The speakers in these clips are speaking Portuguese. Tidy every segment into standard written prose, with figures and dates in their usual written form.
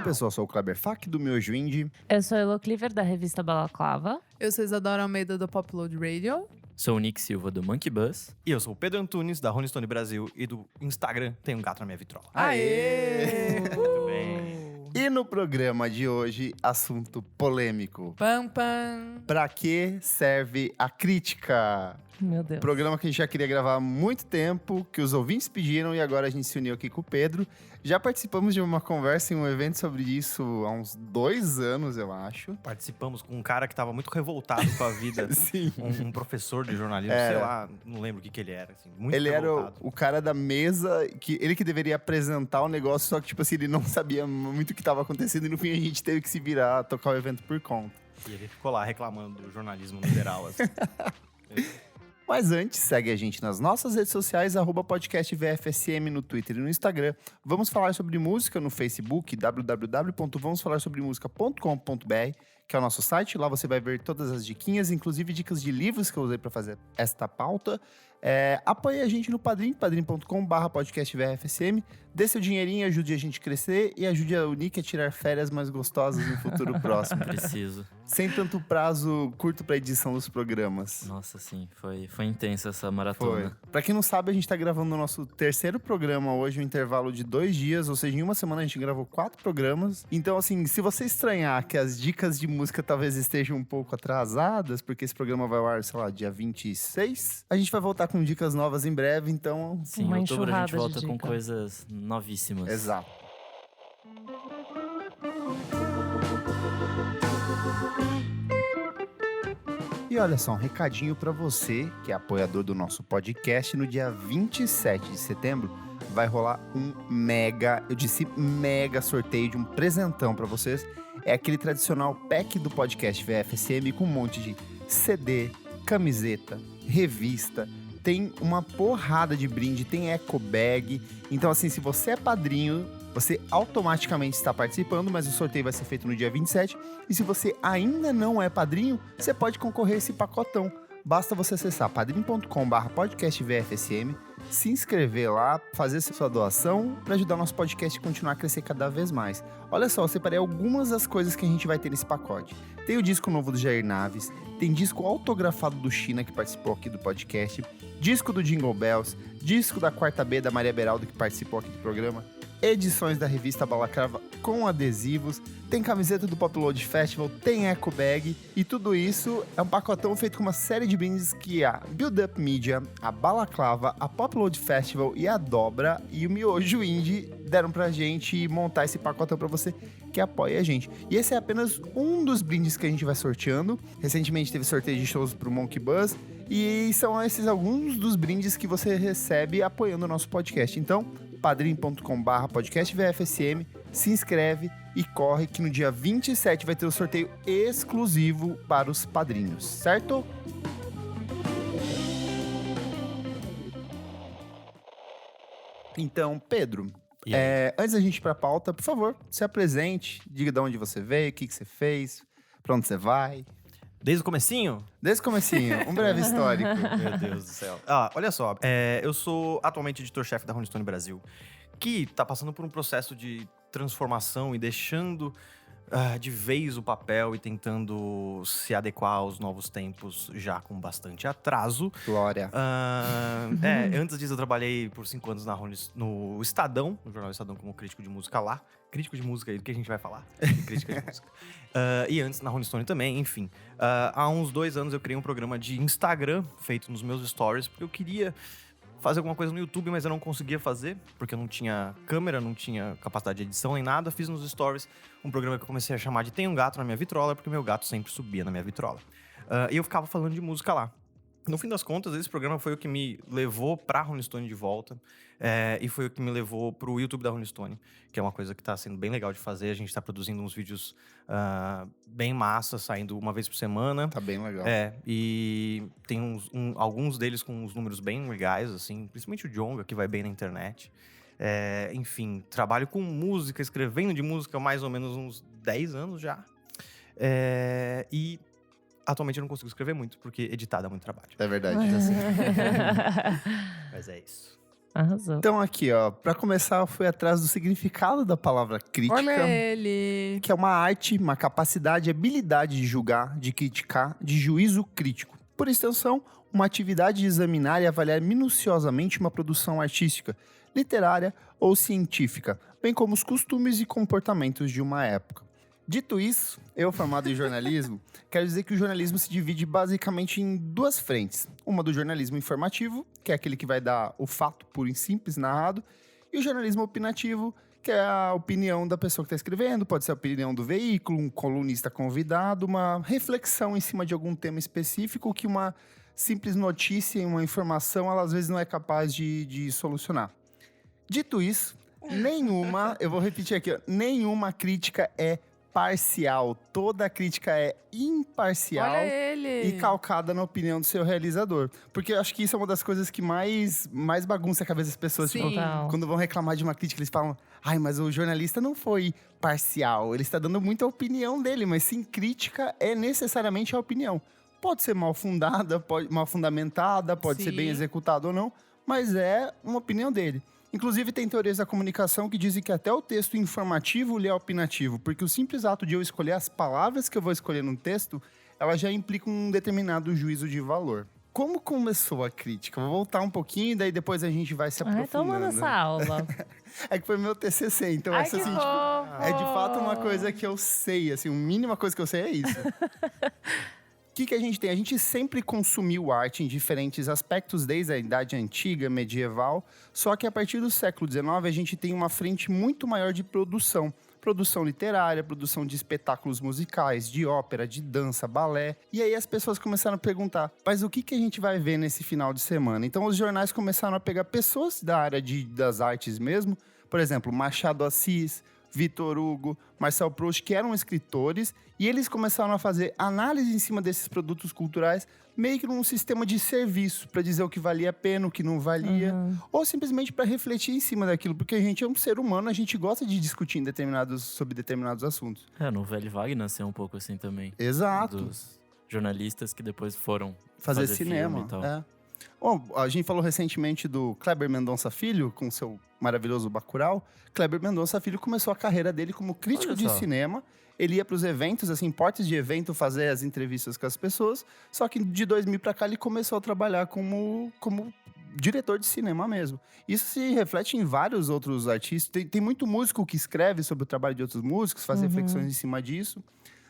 pessoal, sou o Kleber Fak do Miojo Indie. Eu sou a Elo Cleaver, da revista Balaclava. Eu sou Isadora Almeida, do Popload Radio. Sou o Nick Silva, do Monkey Buzz. E eu sou o Pedro Antunes, da Rolling Stone Brasil e do Instagram Tem um Gato na Minha Vitrola. Aê! Muito bem. E no programa de hoje, assunto polêmico. Pam, pam. Pra que serve a crítica? Meu Deus. Programa que a gente já queria gravar há muito tempo, que os ouvintes pediram e agora a gente se uniu aqui com o Pedro. Já participamos de uma conversa em um evento sobre isso há uns 2 anos, eu acho. Participamos com um cara que tava muito revoltado com a vida. Sim. Um professor de jornalismo, sei lá, não lembro o que ele era. Assim, muito Ele era revoltado. o cara da mesa, ele que deveria apresentar o negócio, só que, tipo assim, ele não sabia muito o que estava acontecendo e no fim a gente teve que se virar, tocar o evento por conta. E ele ficou lá reclamando do jornalismo no geral, assim. Mas antes, segue a gente nas nossas redes sociais, @podcastvfsm no Twitter e no Instagram. Vamos falar sobre música no Facebook, www.vamosfalarsobremusica.com.br, que é o nosso site. Lá você vai ver todas as diquinhas, inclusive dicas de livros que eu usei para fazer esta pauta. Apoie a gente no Padrim, padrim.com/podcastvfsm. Dê seu dinheirinho, ajude a gente a crescer e ajude a Nick a tirar férias mais gostosas no futuro próximo. Preciso. Sem tanto prazo curto para edição dos programas. Nossa, sim, foi intensa essa maratona. Pra quem não sabe, a gente tá gravando o nosso 3º programa hoje, um intervalo de 2 dias, ou seja, em uma semana a gente gravou 4 programas. Então, assim, se você estranhar que as dicas de música talvez estejam um pouco atrasadas, porque esse programa vai ao ar, sei lá, dia 26, a gente vai voltar com dicas novas em breve, então... Sim, Uma em outubro a gente enxurrada de volta com dica. coisas novíssimas. Exato. E olha só, um recadinho pra você que é apoiador do nosso podcast. No dia 27 de setembro vai rolar um mega sorteio de um presentão pra vocês. É aquele tradicional pack do podcast VFSM com um monte de CD, camiseta, revista. Tem uma porrada de brinde, tem eco bag. Então assim, se você é padrinho, você automaticamente está participando, mas o sorteio vai ser feito no dia 27. E se você ainda não é padrinho, você pode concorrer a esse pacotão. Basta você acessar padrim.com/podcastvfsm, se inscrever lá, fazer sua doação para ajudar o nosso podcast a continuar a crescer cada vez mais. Olha só, eu separei algumas das coisas que a gente vai ter nesse pacote. Tem o disco novo do Jair Naves, tem disco autografado do China, que participou aqui do podcast, disco do Jingle Bells, disco da Quarta B da Maria Beraldo, que participou aqui do programa, edições da revista Balaclava com adesivos, tem camiseta do Popload Festival, tem eco bag, e tudo isso é um pacotão feito com uma série de brindes que a Build Up Media, a Balaclava, a Popload Festival e a Dobra e o Miojo Indie deram pra gente montar esse pacotão pra você que apoia a gente. E esse é apenas um dos brindes que a gente vai sorteando. Recentemente teve sorteio de shows pro Monkey Buzz, e são esses alguns dos brindes que você recebe apoiando o nosso podcast. Então, padrim.com/podcastvfsm, se inscreve e corre que no dia 27 vai ter o sorteio exclusivo para os padrinhos, certo? Então, Pedro, antes da gente ir pra pauta, por favor, se apresente, diga de onde você veio, o que você fez, pra onde você vai. Desde o comecinho? Desde o comecinho, um breve histórico. Meu Deus do céu. Olha só, eu sou atualmente editor-chefe da Rolling Stone Brasil, que tá passando por um processo de transformação e deixando de vez o papel e tentando se adequar aos novos tempos já com bastante atraso. Glória. Antes disso eu trabalhei por 5 anos no Estadão, no jornal Estadão, como crítico de música lá. Crítico de música aí, do que a gente vai falar. Crítica de música. E antes na Rolling Stone também, enfim. Há uns 2 anos eu criei um programa de Instagram feito nos meus stories, porque eu queria fazer alguma coisa no YouTube, mas eu não conseguia fazer, porque eu não tinha câmera, não tinha capacidade de edição nem nada. Fiz nos stories um programa que eu comecei a chamar de Tem um Gato na Minha Vitrola, porque meu gato sempre subia na minha vitrola. E eu ficava falando de música lá. No fim das contas, esse programa foi o que me levou pra Rolling Stone de volta, e foi o que me levou pro YouTube da Rolling Stone, que é uma coisa que tá sendo bem legal de fazer. A gente tá produzindo uns vídeos bem massa, saindo uma vez por semana. Tá bem legal. E tem alguns deles com uns números bem legais, assim, principalmente o Djonga, que vai bem na internet. Enfim, trabalho com música, escrevendo de música há mais ou menos uns 10 anos já. E atualmente eu não consigo escrever muito, porque editar dá muito trabalho. É verdade. Mas é isso. Arrasou. Então aqui, ó, pra começar, eu fui atrás do significado da palavra crítica. Olha ele. Que é uma arte, uma capacidade, habilidade de julgar, de criticar, de juízo crítico. Por extensão, uma atividade de examinar e avaliar minuciosamente uma produção artística, literária ou científica, bem como os costumes e comportamentos de uma época. Dito isso, eu, formado em jornalismo, quero dizer que o jornalismo se divide basicamente em duas frentes. Uma do jornalismo informativo, que é aquele que vai dar o fato puro e simples narrado, e o jornalismo opinativo, que é a opinião da pessoa que está escrevendo, pode ser a opinião do veículo, um colunista convidado, uma reflexão em cima de algum tema específico que uma simples notícia, uma informação, ela às vezes não é capaz de solucionar. Dito isso, eu vou repetir aqui, ó, nenhuma crítica é parcial, toda crítica é imparcial. Olha ele. E calcada na opinião do seu realizador. Porque eu acho que isso é uma das coisas que mais bagunça a cabeça das pessoas. Sim. Tipo, Total. quando vão reclamar de uma crítica, eles falam: ai, mas o jornalista não foi parcial. Ele está dando muita opinião dele. Mas sim, crítica é necessariamente a opinião. Pode ser mal fundada, mal fundamentada, pode ser bem Sim. executada ou não. Mas é uma opinião dele. Inclusive, tem teorias da comunicação que dizem que até o texto informativo ele é opinativo, porque o simples ato de eu escolher as palavras que eu vou escolher no texto, ela já implica um determinado juízo de valor. Como começou a crítica? Vou voltar um pouquinho, daí depois a gente vai se aprofundando. Ai, toma nessa aula. É que foi meu TCC, então Ai, essa que assim, fofo. é de fato uma coisa que eu sei, assim, a mínima coisa que eu sei é isso. O que a gente tem? A gente sempre consumiu arte em diferentes aspectos, desde a Idade Antiga, medieval, só que a partir do século XIX a gente tem uma frente muito maior de produção. Produção literária, produção de espetáculos musicais, de ópera, de dança, balé. E aí as pessoas começaram a perguntar, mas o que a gente vai ver nesse final de semana? Então os jornais começaram a pegar pessoas da área das artes mesmo, por exemplo, Machado Assis, Victor Hugo, Marcel Proust, que eram escritores, e eles começaram a fazer análise em cima desses produtos culturais, meio que num sistema de serviço, para dizer o que valia a pena, o que não valia, ou simplesmente para refletir em cima daquilo, porque a gente é um ser humano, a gente gosta de discutir sobre determinados assuntos. É, no Velho Wagner nasceu um pouco assim também. Exato. Dos jornalistas que depois foram Fazer filme cinema. e tal. É. Bom, a gente falou recentemente do Kleber Mendonça Filho, com seu maravilhoso Bacurau. Kleber Mendonça Filho começou a carreira dele como crítico Olha de só. cinema. Ele ia para os eventos, assim, portas de evento, fazer as entrevistas com as pessoas. Só que de 2000 para cá ele começou a trabalhar como diretor de cinema mesmo. Isso se reflete em vários outros artistas. Tem muito músico que escreve sobre o trabalho de outros músicos, faz reflexões em cima disso.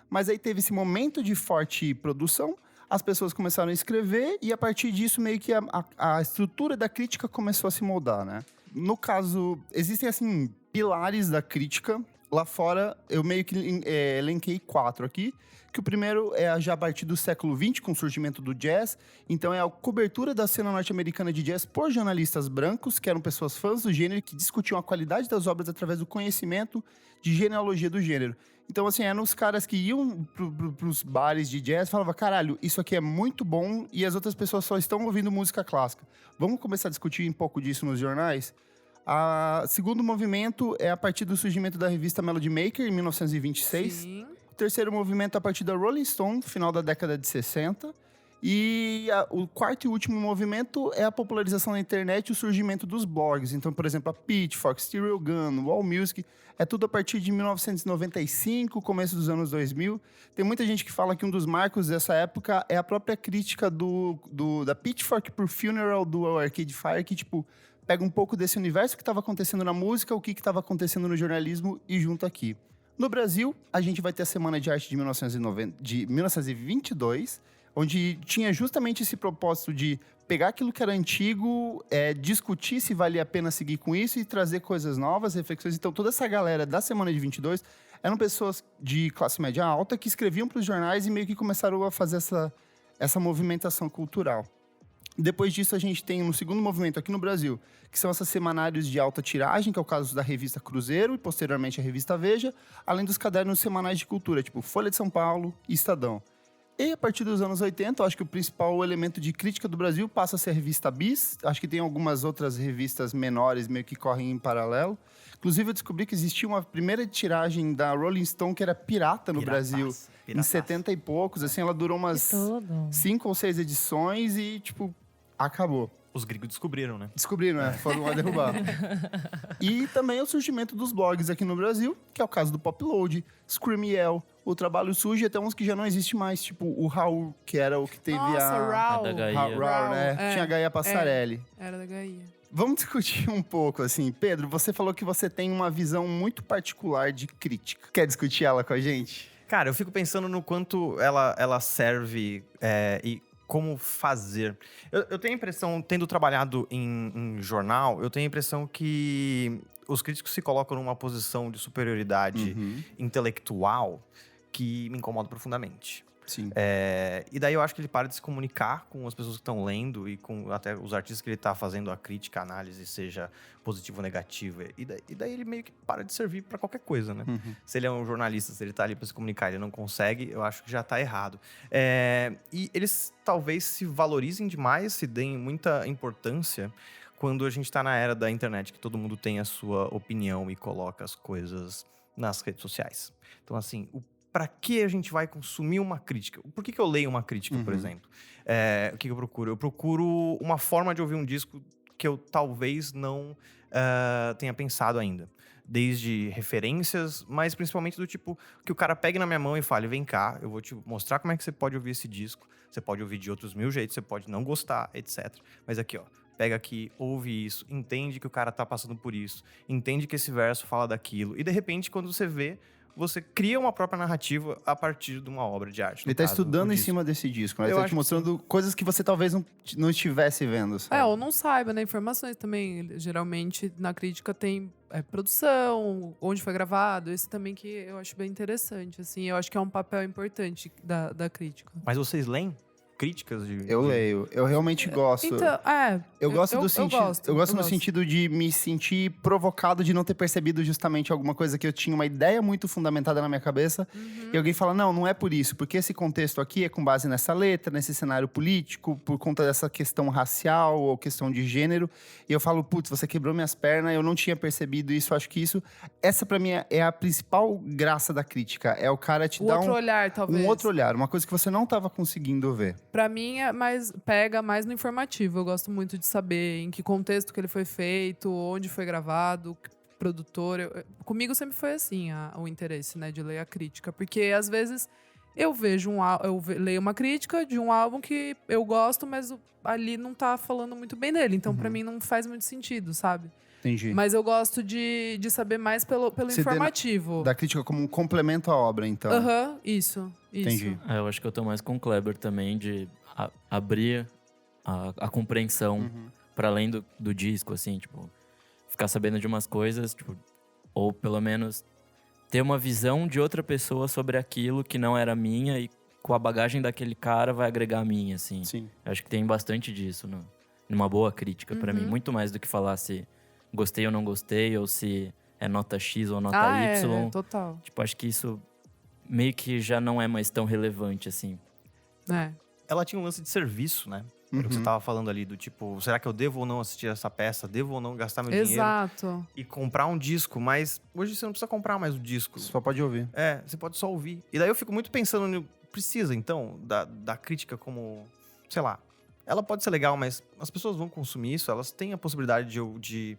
Mas aí teve esse momento de forte produção, as pessoas começaram a escrever e a partir disso meio que a estrutura da crítica começou a se moldar, né? No caso, existem assim pilares da crítica. Lá fora, eu meio que elenquei 4 aqui. Que o primeiro é já a partir do século XX, com o surgimento do jazz. Então é a cobertura da cena norte-americana de jazz por jornalistas brancos, que eram pessoas fãs do gênero, que discutiam a qualidade das obras através do conhecimento de genealogia do gênero. Então, assim, eram os caras que iam pros bares de jazz e falavam, caralho, isso aqui é muito bom e as outras pessoas só estão ouvindo música clássica. Vamos começar a discutir um pouco disso nos jornais? O segundo movimento é a partir do surgimento da revista Melody Maker, em 1926. Sim. O terceiro movimento é a partir da Rolling Stone, final da década de 60. E o quarto e último movimento é a popularização da internet e o surgimento dos blogs. Então, por exemplo, a Pitchfork, Stereo Gun, Wall Music, é tudo a partir de 1995, começo dos anos 2000. Tem muita gente que fala que um dos marcos dessa época é a própria crítica da Pitchfork por Funeral do Arcade Fire, que, tipo, pega um pouco desse universo que estava acontecendo na música, o que estava acontecendo no jornalismo e junta aqui. No Brasil, a gente vai ter a Semana de Arte de 1922, onde tinha justamente esse propósito de pegar aquilo que era antigo, discutir se valia a pena seguir com isso e trazer coisas novas, reflexões. Então, toda essa galera da Semana de 22 eram pessoas de classe média alta que escreviam para os jornais e meio que começaram a fazer essa movimentação cultural. Depois disso, a gente tem um segundo movimento aqui no Brasil, que são esses semanários de alta tiragem, que é o caso da revista Cruzeiro e, posteriormente, a revista Veja, além dos cadernos semanais de cultura, tipo Folha de São Paulo e Estadão. E, a partir dos anos 80, eu acho que o principal elemento de crítica do Brasil passa a ser a revista Bis. Acho que tem algumas outras revistas menores meio que correm em paralelo. Inclusive, eu descobri que existia uma primeira tiragem da Rolling Stone que era pirata no Brasil. Em 70 e poucos, assim, ela durou umas Tudo. 5 ou 6 edições e, tipo, acabou. Os gringos descobriram, né? Descobriram, né? Foram lá derrubar. E também o surgimento dos blogs aqui no Brasil, que é o caso do Popload, Screamiel, o Trabalho Sujo e até uns que já não existe mais, tipo o Raul, que era o que teve Nossa, a... Raul. da Gaia. Raul, né? É, Tinha a Gaia Passarelli. Era da Gaia. Vamos discutir um pouco, assim. Pedro, você falou que você tem uma visão muito particular de crítica. Quer discutir ela com a gente? Cara, eu fico pensando no quanto ela serve e como fazer. Eu tenho a impressão, tendo trabalhado em jornal, eu tenho a impressão que os críticos se colocam numa posição de superioridade intelectual que me incomoda profundamente. Sim. E daí eu acho que ele para de se comunicar com as pessoas que estão lendo e com até os artistas que ele está fazendo a crítica, a análise, seja positiva ou negativa. E daí ele meio que para de servir para qualquer coisa, né? Se ele é um jornalista, se ele tá ali para se comunicar e ele não consegue, eu acho que já tá errado. E eles talvez se valorizem demais, se deem muita importância quando a gente tá na era da internet, que todo mundo tem a sua opinião e coloca as coisas nas redes sociais. Então, assim, para que a gente vai consumir uma crítica? Por que eu leio uma crítica, por exemplo? O que eu procuro? Eu procuro uma forma de ouvir um disco que eu talvez não tenha pensado ainda. Desde referências, mas principalmente do tipo que o cara pegue na minha mão e fale, vem cá, eu vou te mostrar como é que você pode ouvir esse disco. Você pode ouvir de outros 1000 jeitos, você pode não gostar, etc. Mas aqui, ó, pega aqui, ouve isso, entende que o cara tá passando por isso, entende que esse verso fala daquilo. E de repente, quando você vê, você cria uma própria narrativa a partir de uma obra de arte. Ele tá estudando em cima desse disco, né? Ele Eu tá acho te mostrando coisas que você talvez não estivesse vendo, sabe? Ou não saiba, né? Informações também. Geralmente, na crítica tem produção, onde foi gravado. Esse também que eu acho bem interessante, assim. Eu acho que é um papel importante da crítica. Mas vocês leem críticas de... Eu leio. Eu realmente gosto. Então, Eu gosto do sentido. Eu gosto no gosto. sentido de me sentir provocado de não ter percebido justamente alguma coisa que eu tinha uma ideia muito fundamentada na minha cabeça. E alguém fala, não é por isso. Porque esse contexto aqui é com base nessa letra, nesse cenário político, por conta dessa questão racial ou questão de gênero. E eu falo, putz, você quebrou minhas pernas, eu não tinha percebido isso. Acho que essa pra mim é a principal graça da crítica. É o cara te dar outro olhar, talvez. um outro olhar, uma coisa que você não tava conseguindo ver. Pra mim, pega mais no informativo. Eu gosto muito de saber em que contexto que ele foi feito, onde foi gravado, produtor. Comigo sempre foi assim, o interesse, né, de ler a crítica. Porque, às vezes, eu leio uma crítica de um álbum que eu gosto, mas ali não tá falando muito bem dele. Então, pra mim, não faz muito sentido, sabe? Entendi. Mas eu gosto de saber mais pelo informativo. Da crítica como um complemento à obra, então. Isso. Entendi. Eu acho que eu tô mais com o Kleber também, de abrir a compreensão para além do disco, assim, tipo, ficar sabendo de umas coisas, tipo, ou pelo menos ter uma visão de outra pessoa sobre aquilo que não era minha e com a bagagem daquele cara vai agregar a minha, assim. Sim. Eu acho que tem bastante disso numa boa crítica para mim, muito mais do que falar se gostei ou não gostei, ou se é nota X ou nota Y. Total. Tipo, acho que isso meio que já não é mais tão relevante, assim. Ela tinha um lance de serviço, né? Era o que você tava falando ali, do tipo, será que eu devo ou não assistir essa peça? Devo ou não gastar meu dinheiro? Exato. E comprar um disco, mas hoje você não precisa comprar mais o disco. Só pode ouvir. Você pode só ouvir. E daí eu fico muito pensando, precisa então da crítica como, sei lá, ela pode ser legal, mas as pessoas vão consumir isso, elas têm a possibilidade de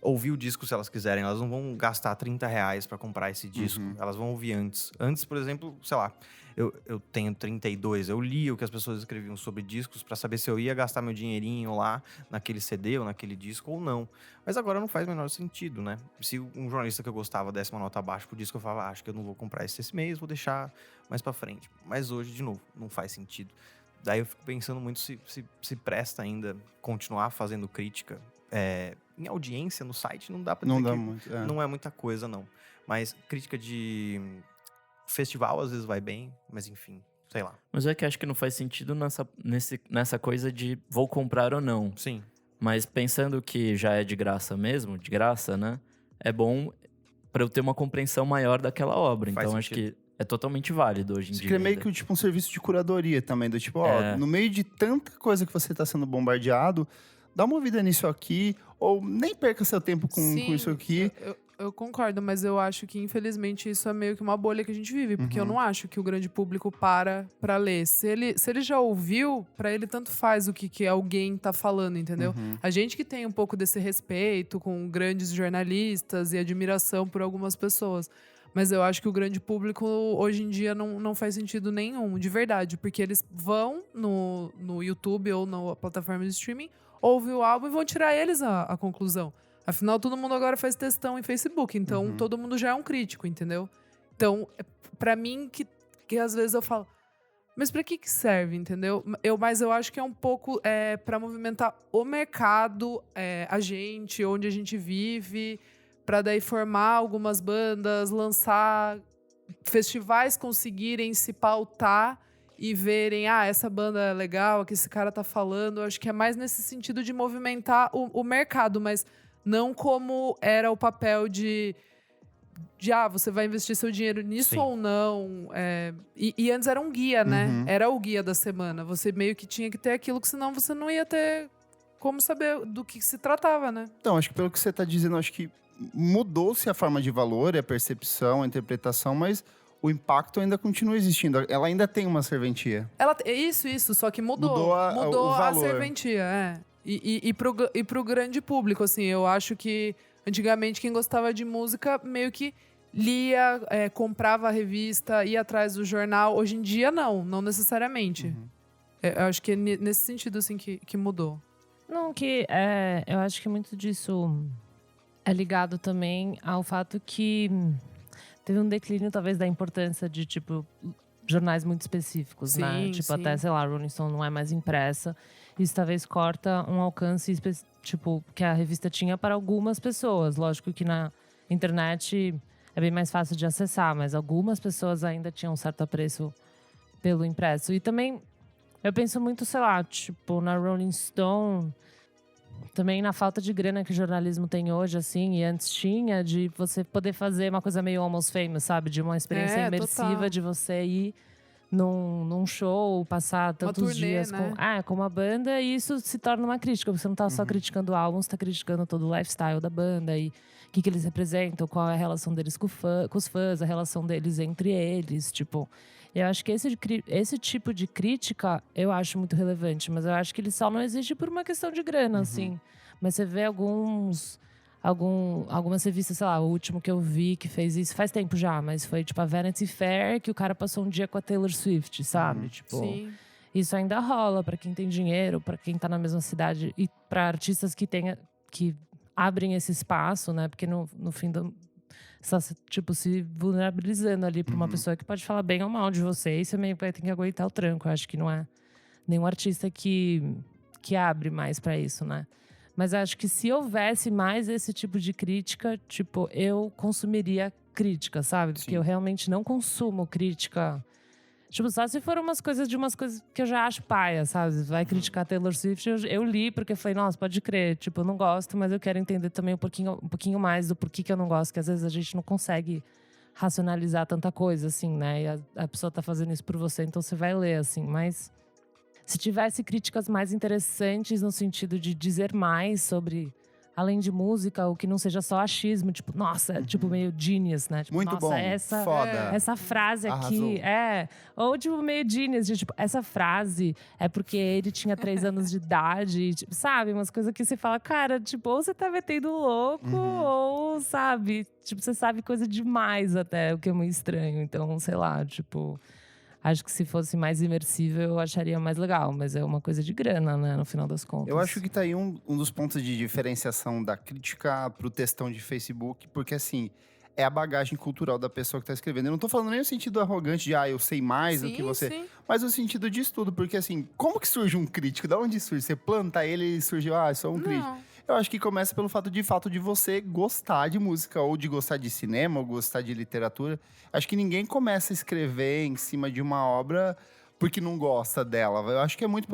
ouvir o disco se elas quiserem, elas não vão gastar R$30 pra comprar esse disco, elas vão ouvir antes. Antes, por exemplo, sei lá, eu tenho 32, eu li o que as pessoas escreviam sobre discos pra saber se eu ia gastar meu dinheirinho lá naquele CD ou naquele disco ou não. Mas agora não faz o menor sentido, né? Se um jornalista que eu gostava desse uma nota abaixo pro disco, eu falava, acho que eu não vou comprar esse mês, vou deixar mais pra frente. Mas hoje, de novo, não faz sentido. Daí eu fico pensando muito se presta ainda continuar fazendo crítica. Em audiência no site não dá pra dizer não é muita coisa, não. Mas crítica de festival às vezes vai bem, mas enfim, sei lá. Mas é que acho que não faz sentido nessa coisa de vou comprar ou não. Sim. Mas pensando que já é de graça mesmo, de graça, né? É bom pra eu ter uma compreensão maior daquela obra. Faz Então sentido. acho que é totalmente válido hoje em Isso dia. que é meio que tipo um serviço de curadoria também, do tipo, no meio de tanta coisa que você tá sendo bombardeado, dá uma ouvida nisso aqui, ou nem perca seu tempo com isso aqui. eu concordo, mas eu acho que, infelizmente, isso é meio que uma bolha que a gente vive. Porque eu não acho que o grande público pra ler. Se ele já ouviu, pra ele tanto faz o que alguém tá falando, entendeu? A gente que tem um pouco desse respeito com grandes jornalistas e admiração por algumas pessoas. Mas eu acho que o grande público, hoje em dia, não faz sentido nenhum, de verdade. Porque eles vão no YouTube ou na plataforma de streaming, ouvem o álbum e vão tirar eles a conclusão. Afinal, todo mundo agora faz textão em Facebook. Então, todo mundo já é um crítico, entendeu? Então, pra mim, que às vezes eu falo... Mas pra que serve, entendeu? Mas eu acho que é um pouco pra movimentar o mercado, a gente, onde a gente vive... Pra daí formar algumas bandas, lançar festivais, conseguirem se pautar e verem, essa banda é legal, que esse cara tá falando. Eu acho que é mais nesse sentido de movimentar o mercado, mas não como era o papel de você vai investir seu dinheiro nisso ou não. E antes era um guia, né? Era o guia da semana. Você meio que tinha que ter aquilo, que senão você não ia ter como saber do que se tratava, né? Então, acho que pelo que você tá dizendo, acho que mudou-se a forma de valor, a percepção, a interpretação, mas o impacto ainda continua existindo. Ela ainda tem uma serventia. Isso, só que mudou. Mudou o a valor. serventia, E pro grande público, assim, eu acho que antigamente quem gostava de música meio que lia, comprava a revista, ia atrás do jornal. Hoje em dia, não necessariamente. Eu acho que é nesse sentido, assim, que mudou. Não, eu acho que muito disso é ligado também ao fato que teve um declínio, talvez, da importância de, tipo, jornais muito específicos, né? Tipo, até, sei lá, Rolling Stone não é mais impressa. Isso talvez corta um alcance, tipo, que a revista tinha para algumas pessoas. Lógico que na internet é bem mais fácil de acessar, mas algumas pessoas ainda tinham um certo apreço pelo impresso. E também, eu penso muito, sei lá, tipo, na Rolling Stone... Também na falta de grana que o jornalismo tem hoje, assim, e antes tinha, de você poder fazer uma coisa meio almost famous, sabe? De uma experiência imersiva, total. De você ir num show, passar tantos turnê, dias com uma banda, e isso se torna uma crítica. Você não tá só criticando o álbum, você tá criticando todo o lifestyle da banda e o que eles representam, qual é a relação deles com os fãs, a relação deles entre eles, tipo... Eu acho que esse tipo de crítica eu acho muito relevante, mas eu acho que ele só não existe por uma questão de grana, assim. Mas você vê algumas revistas, sei lá, o último que eu vi que fez isso faz tempo já, mas foi tipo a Vanity Fair, que o cara passou um dia com a Taylor Swift, sabe? Tipo, Sim. Isso ainda rola pra quem tem dinheiro, pra quem tá na mesma cidade e pra artistas que abrem esse espaço, né? Porque no fim do... tipo, se vulnerabilizando ali pra uma pessoa que pode falar bem ou mal de você, e você meio vai ter que aguentar o tranco. Eu acho que não é nenhum artista que abre mais pra isso, né? Mas acho que se houvesse mais esse tipo de crítica, tipo, eu consumiria crítica, sabe? Porque eu realmente não consumo crítica. Tipo, só se for umas coisas que eu já acho paia, sabe? Vai criticar Taylor Swift, eu li porque falei, nossa, pode crer. Tipo, eu não gosto, mas eu quero entender também um pouquinho mais do porquê que eu não gosto. Que às vezes a gente não consegue racionalizar tanta coisa, assim, né? E a pessoa tá fazendo isso por você, então você vai ler, assim. Mas se tivesse críticas mais interessantes no sentido de dizer mais sobre... Além de música, o que não seja só achismo, tipo, nossa, tipo meio genius, né? Tipo, muito nossa, bom, foda. Essa frase aqui Arrasou. ou tipo meio genius, de, tipo, essa frase é porque ele tinha 3 anos de idade, tipo, sabe? Umas coisas que você fala, cara, tipo, ou você tá metendo louco, ou, sabe? Tipo, você sabe coisa demais até, o que é meio estranho. Então, sei lá, tipo... Acho que se fosse mais imersível, eu acharia mais legal. Mas é uma coisa de grana, né? No final das contas. Eu acho que tá aí um dos pontos de diferenciação da crítica pro textão de Facebook. Porque, assim, é a bagagem cultural da pessoa que tá escrevendo. Eu não tô falando nem no sentido arrogante de, eu sei mais do que você. Sim. Mas no sentido de estudo. Porque, assim, como que surge um crítico? Da onde surge? Você planta ele e surgiu, sou um crítico. Eu acho que começa pelo fato de você gostar de música, ou de gostar de cinema, ou gostar de literatura. Acho que ninguém começa a escrever em cima de uma obra porque não gosta dela. Eu acho que é muito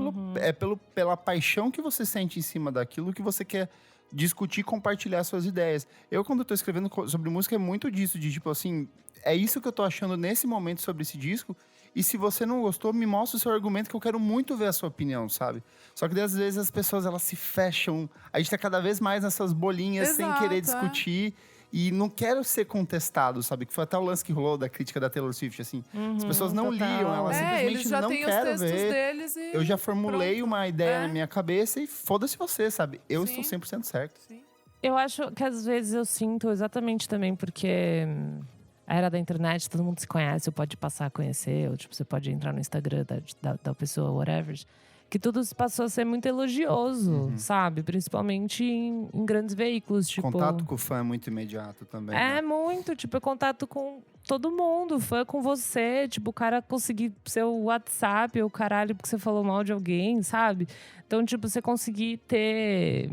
pela paixão que você sente em cima daquilo que você quer discutir, compartilhar suas ideias. Eu, quando eu tô escrevendo sobre música, é muito disso, de tipo assim, é isso que eu tô achando nesse momento sobre esse disco. E se você não gostou, me mostra o seu argumento, que eu quero muito ver a sua opinião, sabe? Só que às vezes as pessoas, elas se fecham. A gente tá cada vez mais nessas bolinhas, sem querer discutir. E não quero ser contestado, sabe? Que foi até o lance que rolou da crítica da Taylor Swift, assim. As pessoas não total. liam, elas simplesmente eles já não têm os quero textos ver. deles e Eu já formulei pronto. uma ideia É. na minha cabeça e foda-se você, sabe? Eu Sim. estou 100% certo. Sim. Eu acho que às vezes eu sinto exatamente também porque a era da internet, todo mundo se conhece, ou pode passar a conhecer, ou tipo, você pode entrar no Instagram da pessoa, whatever. Que tudo passou a ser muito elogioso, sabe? Principalmente em grandes veículos, tipo… Contato com o fã é muito imediato também. É né? muito, tipo, é contato com todo mundo, fã com você. Tipo, o cara conseguir seu WhatsApp, ou caralho, porque você falou mal de alguém, sabe? Então, tipo, você conseguir ter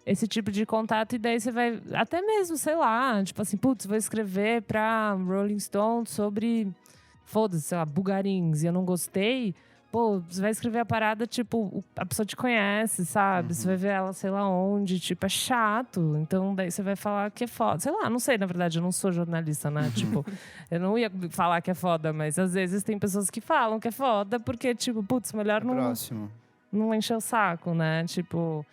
esse tipo de contato e daí você vai… Até mesmo, sei lá, tipo assim, putz, vou escrever pra Rolling Stone sobre… Foda-se, sei lá, Bugarins, e eu não gostei… Pô, você vai escrever a parada, tipo, a pessoa te conhece, sabe? Você vai ver ela, sei lá onde, tipo, é chato. Então, daí você vai falar que é foda. Sei lá, não sei, na verdade, eu não sou jornalista, né? Tipo, eu não ia falar que é foda, mas às vezes tem pessoas que falam que é foda porque, tipo, putz, melhor Próximo. não encher o saco, né? Tipo,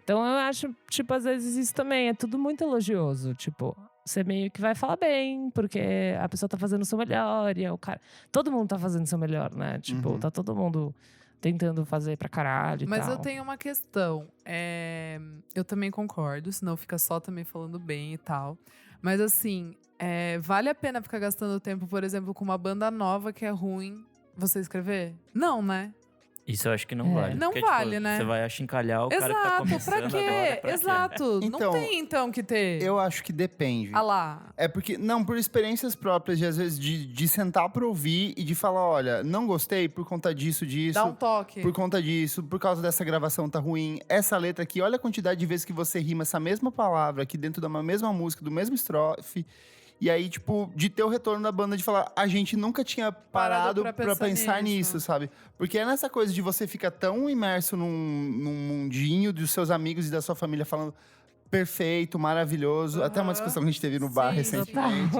então eu acho, tipo, às vezes isso também é tudo muito elogioso. Tipo, você meio que vai falar bem, porque a pessoa tá fazendo o seu melhor e é o cara… Todo mundo tá fazendo o seu melhor, né? Tipo, tá todo mundo tentando fazer pra caralho e Mas tal. eu tenho uma questão. Eu também concordo, senão fica só também falando bem e tal. Mas assim, vale a pena ficar gastando tempo, por exemplo, com uma banda nova que é ruim, você escrever? Não, né? Isso eu acho que não É. vale. Não porque, vale, tipo, né? Você vai achincalhar o cara que tá Exato, começando pra quê? agora. Pra quê? Exato. Então, não tem então que ter. Eu acho que depende. Ah lá. É porque, não, por experiências próprias, de às vezes, de sentar pra ouvir e de falar, olha, não gostei por conta disso, Dá um toque. por conta disso, por causa dessa gravação tá ruim. Essa letra aqui, olha a quantidade de vezes que você rima essa mesma palavra aqui dentro de uma mesma música, do mesmo estrofe. E aí, tipo, de ter o retorno da banda de falar, a gente nunca tinha parado pra pensar nisso, sabe? Porque é nessa coisa de você ficar tão imerso num mundinho dos seus amigos e da sua família falando perfeito, maravilhoso. Até uma discussão que a gente teve no bar Sim, recentemente.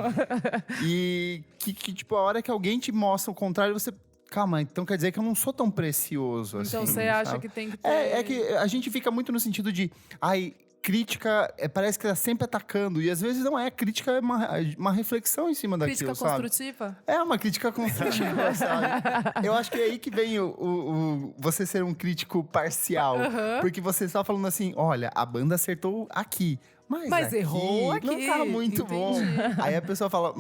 E que, tipo, a hora que alguém te mostra o contrário, você… Calma, então quer dizer que eu não sou tão precioso assim. Então você acha sabe? que tem que ter… É que a gente fica muito no sentido de… Ai, crítica parece que tá sempre atacando. E às vezes não é. Crítica é uma reflexão em cima daquilo, Crítica sabe? construtiva? É uma crítica construtiva, sabe? Eu acho que é aí que vem você ser um crítico parcial. Porque você está falando assim, olha, a banda acertou aqui. Mas aqui errou aqui. não tá muito bom. Aí a pessoa fala,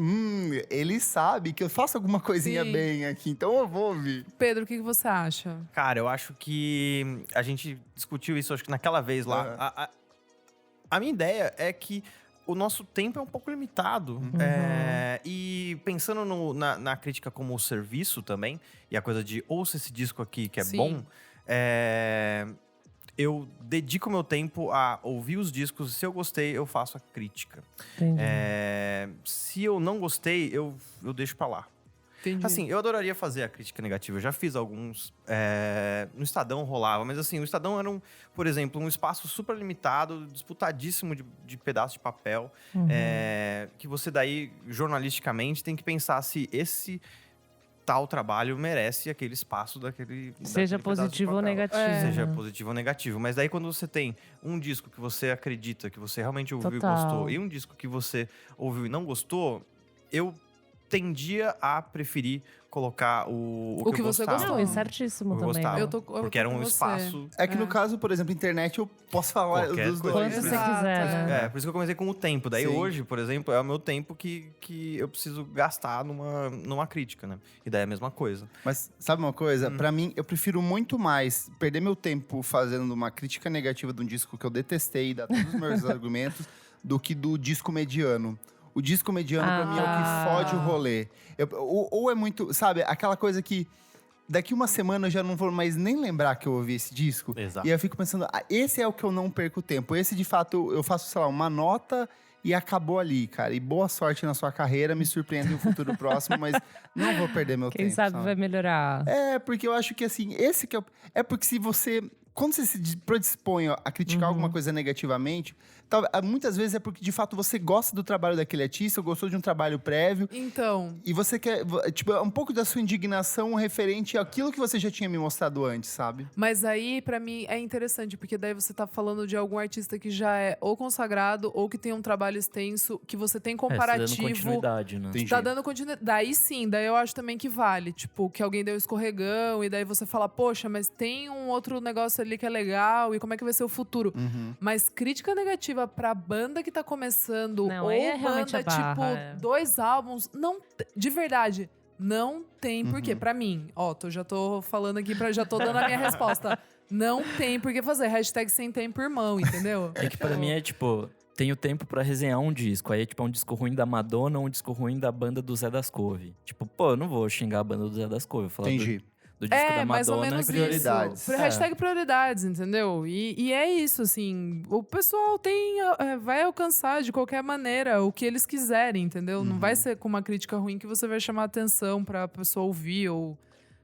ele sabe que eu faço alguma coisinha Sim. bem aqui, então eu vou ouvir. Pedro, o que você acha? Cara, eu acho que a gente discutiu isso, acho que naquela vez lá. A minha ideia é que o nosso tempo é um pouco limitado. E pensando na crítica como serviço também, e a coisa de ouça esse disco aqui que é Sim. bom, eu dedico meu tempo a ouvir os discos. Se eu gostei, eu faço a crítica. Entendi. Se eu não gostei, eu deixo pra lá. Entendi. Assim, eu adoraria fazer a crítica negativa. Eu já fiz alguns. No Estadão rolava, mas assim, o Estadão era, por exemplo, um espaço super limitado, disputadíssimo de pedaço de papel. Que você daí, jornalisticamente, tem que pensar se esse tal trabalho merece aquele espaço daquele. Seja daquele pedaço de positivo ou papel. negativo. Seja né? positivo ou negativo. Mas daí quando você tem um disco que você acredita, que você realmente ouviu Total. e gostou, e um disco que você ouviu e não gostou, eu tendia a preferir colocar o O que eu você gostava. gostou. Não, é certíssimo Eu também. gostava. Eu tô Porque era com um você. espaço. É que no caso, por exemplo, internet, eu posso falar Qualquer dos coisa. dois. Quanto você Exato, quiser, né? Por isso que eu comecei com o tempo. Daí Sim. hoje, por exemplo, é o meu tempo que eu preciso gastar numa crítica, né? E daí é a mesma coisa. Mas sabe uma coisa? Pra mim, eu prefiro muito mais perder meu tempo fazendo uma crítica negativa de um disco que eu detestei e dar todos os meus argumentos do que do disco mediano. O disco mediano, pra mim, é o que fode o rolê. Ou é muito… Sabe, aquela coisa que… Daqui uma semana eu já não vou mais nem lembrar que eu ouvi esse disco. Exato. E aí eu fico pensando, esse é o que eu não perco tempo. Esse, de fato, eu faço, sei lá, uma nota e acabou ali, cara. E boa sorte na sua carreira, me surpreende no futuro próximo, mas não vou perder meu Quem tempo. sabe vai melhorar. Porque eu acho que, assim, esse que é porque se você… quando você se predispõe a criticar alguma coisa negativamente, muitas vezes é porque, de fato, você gosta do trabalho daquele artista, ou gostou de um trabalho prévio, Então, e você quer, tipo, um pouco da sua indignação referente àquilo que você já tinha me mostrado antes, sabe? mas aí, pra mim, é interessante, porque daí você tá falando de algum artista que já é ou consagrado, ou que tem um trabalho extenso, que você tem Dando comparativo. continuidade, né? Entendi. Tá dando continuidade. Daí sim, daí eu acho também que vale. Tipo, que alguém deu um escorregão, e daí você fala, poxa, mas tem um outro negócio ali que é legal, e como é que vai ser o futuro? Mas crítica negativa pra banda que tá começando, Não, ou aí é realmente banda, a barra, tipo, é. 2 álbuns, não, de verdade, não tem porquê. Pra mim, ó, já tô falando aqui, já tô dando a minha resposta. Não tem por que fazer. Hashtag sem tempo, irmão, entendeu? É que pra mim é tipo, tenho tempo pra resenhar um disco. Aí é tipo um disco ruim da Madonna ou um disco ruim da banda do Zé das Couve. Tipo, pô, eu não vou xingar a banda do Zé das Couve. Vou falar Entendi. do disco da mais ou Madonna menos e prioridades. isso. Hashtag prioridades, entendeu? E é isso, assim. O pessoal vai alcançar de qualquer maneira o que eles quiserem, entendeu? Não vai ser com uma crítica ruim que você vai chamar atenção pra pessoa ouvir ou...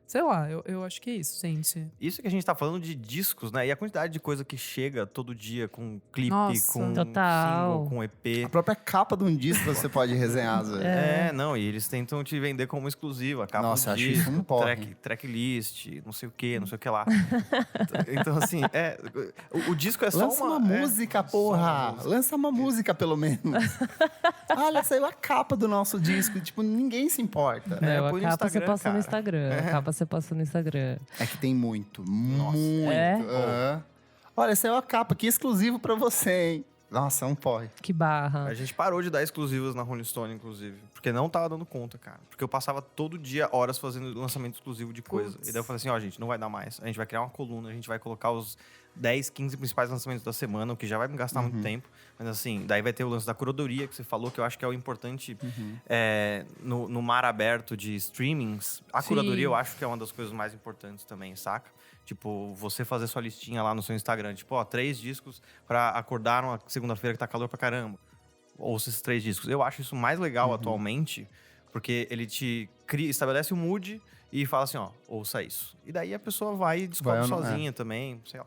Sei lá, eu acho que é isso, gente. Isso que a gente tá falando de discos, né? E a quantidade de coisa que chega todo dia com clipe, Nossa. com Total. single, com EP. A própria capa de um disco você pode resenhar, às vezes. Não, e eles tentam te vender como exclusivo. A capa Nossa, do acho disco, isso um porre. tracklist, não sei o que, não sei o que lá. Então, assim, o disco é só Lança uma música, porra! Lança uma música, pelo menos. Olha, saiu a capa do nosso disco. E, tipo, ninguém se importa. Não, põe a no capa você Instagram, posta no cara. Instagram. A capa você posta no Instagram. É que tem muito. Muito. É? Aham. Olha, saiu a capa aqui exclusivo pra você, hein? Nossa, é um porre. Que barra. A gente parou de dar exclusivas na Rolling Stone, inclusive. Porque não tava dando conta, cara. Porque eu passava todo dia horas fazendo lançamento exclusivo de coisa. Putz. E daí eu falei assim, ó, gente, não vai dar mais. A gente vai criar uma coluna, a gente vai colocar os 10, 15 principais lançamentos da semana, o que já vai me gastar muito tempo. Mas assim, daí vai ter o lance da curadoria, que você falou, que eu acho que é o importante no mar aberto de streamings. A Sim. curadoria eu acho que é uma das coisas mais importantes também, saca? Tipo, você fazer sua listinha lá no seu Instagram. Tipo, ó, 3 discos pra acordar uma segunda-feira que tá calor pra caramba. Ouça esses 3 discos. Eu acho isso mais legal atualmente, porque ele te estabelece o mood e fala assim, ó, ouça isso. E daí a pessoa vai e descobre Vai ou não, sozinha também, sei lá.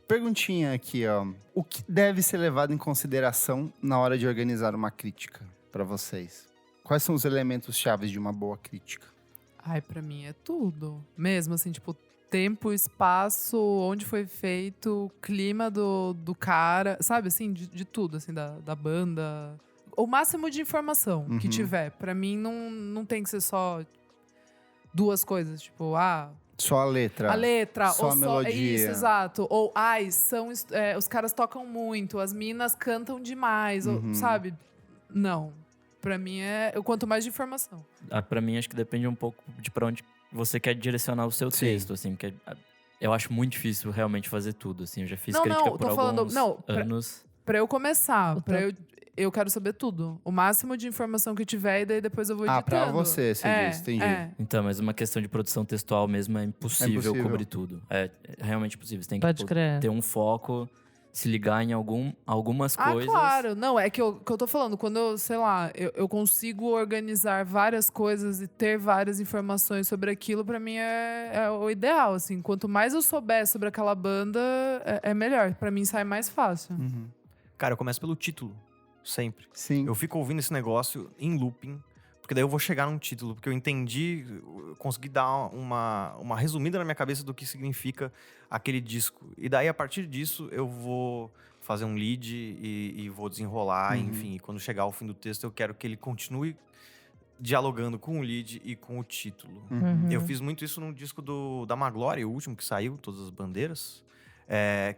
Perguntinha aqui, ó. O que deve ser levado em consideração na hora de organizar uma crítica pra vocês? Quais são os elementos chaves de uma boa crítica? Ai, pra mim é tudo. Mesmo assim, tipo, tempo, espaço, onde foi feito, clima do cara, sabe, assim, de tudo, assim, da banda. O máximo de informação que tiver. Pra mim, não tem que ser só 2 coisas, tipo, Só a letra. a letra, Só ou a só. melodia. Isso, exato. Ou, os caras tocam muito, as minas cantam demais, ou, sabe? Não. Pra mim quanto mais de informação. Pra mim, acho que depende um pouco de pra onde você quer direcionar o seu Sim. texto, assim. Porque eu acho muito difícil realmente fazer tudo, assim. Eu já fiz Não, crítica não, por tô alguns falando- não, anos. Pra eu começar, O eu quero saber tudo. O máximo de informação que tiver, e daí depois eu vou editando. Pra você diz, entendi. Então, mas uma questão de produção textual mesmo é impossível, impossível. cobrir tudo. É realmente impossível. Você tem que Pode crer. ter um foco, se ligar em algumas Ah, coisas. claro. Não, é que eu tô falando. Quando eu, sei lá, eu consigo organizar várias coisas e ter várias informações sobre aquilo, pra mim é o ideal, assim. Quanto mais eu souber sobre aquela banda, é melhor. Pra mim sai mais fácil. Cara, eu começo pelo título, sempre. Sim. Eu fico ouvindo esse negócio em looping, porque daí eu vou chegar num título, porque eu entendi, eu consegui dar uma resumida na minha cabeça do que significa aquele disco. E daí, a partir disso, eu vou fazer um lead e vou desenrolar, enfim. E quando chegar ao fim do texto, eu quero que ele continue dialogando com o lead e com o título. Eu fiz muito isso no disco da Magloire, o último que saiu, Todas as Bandeiras.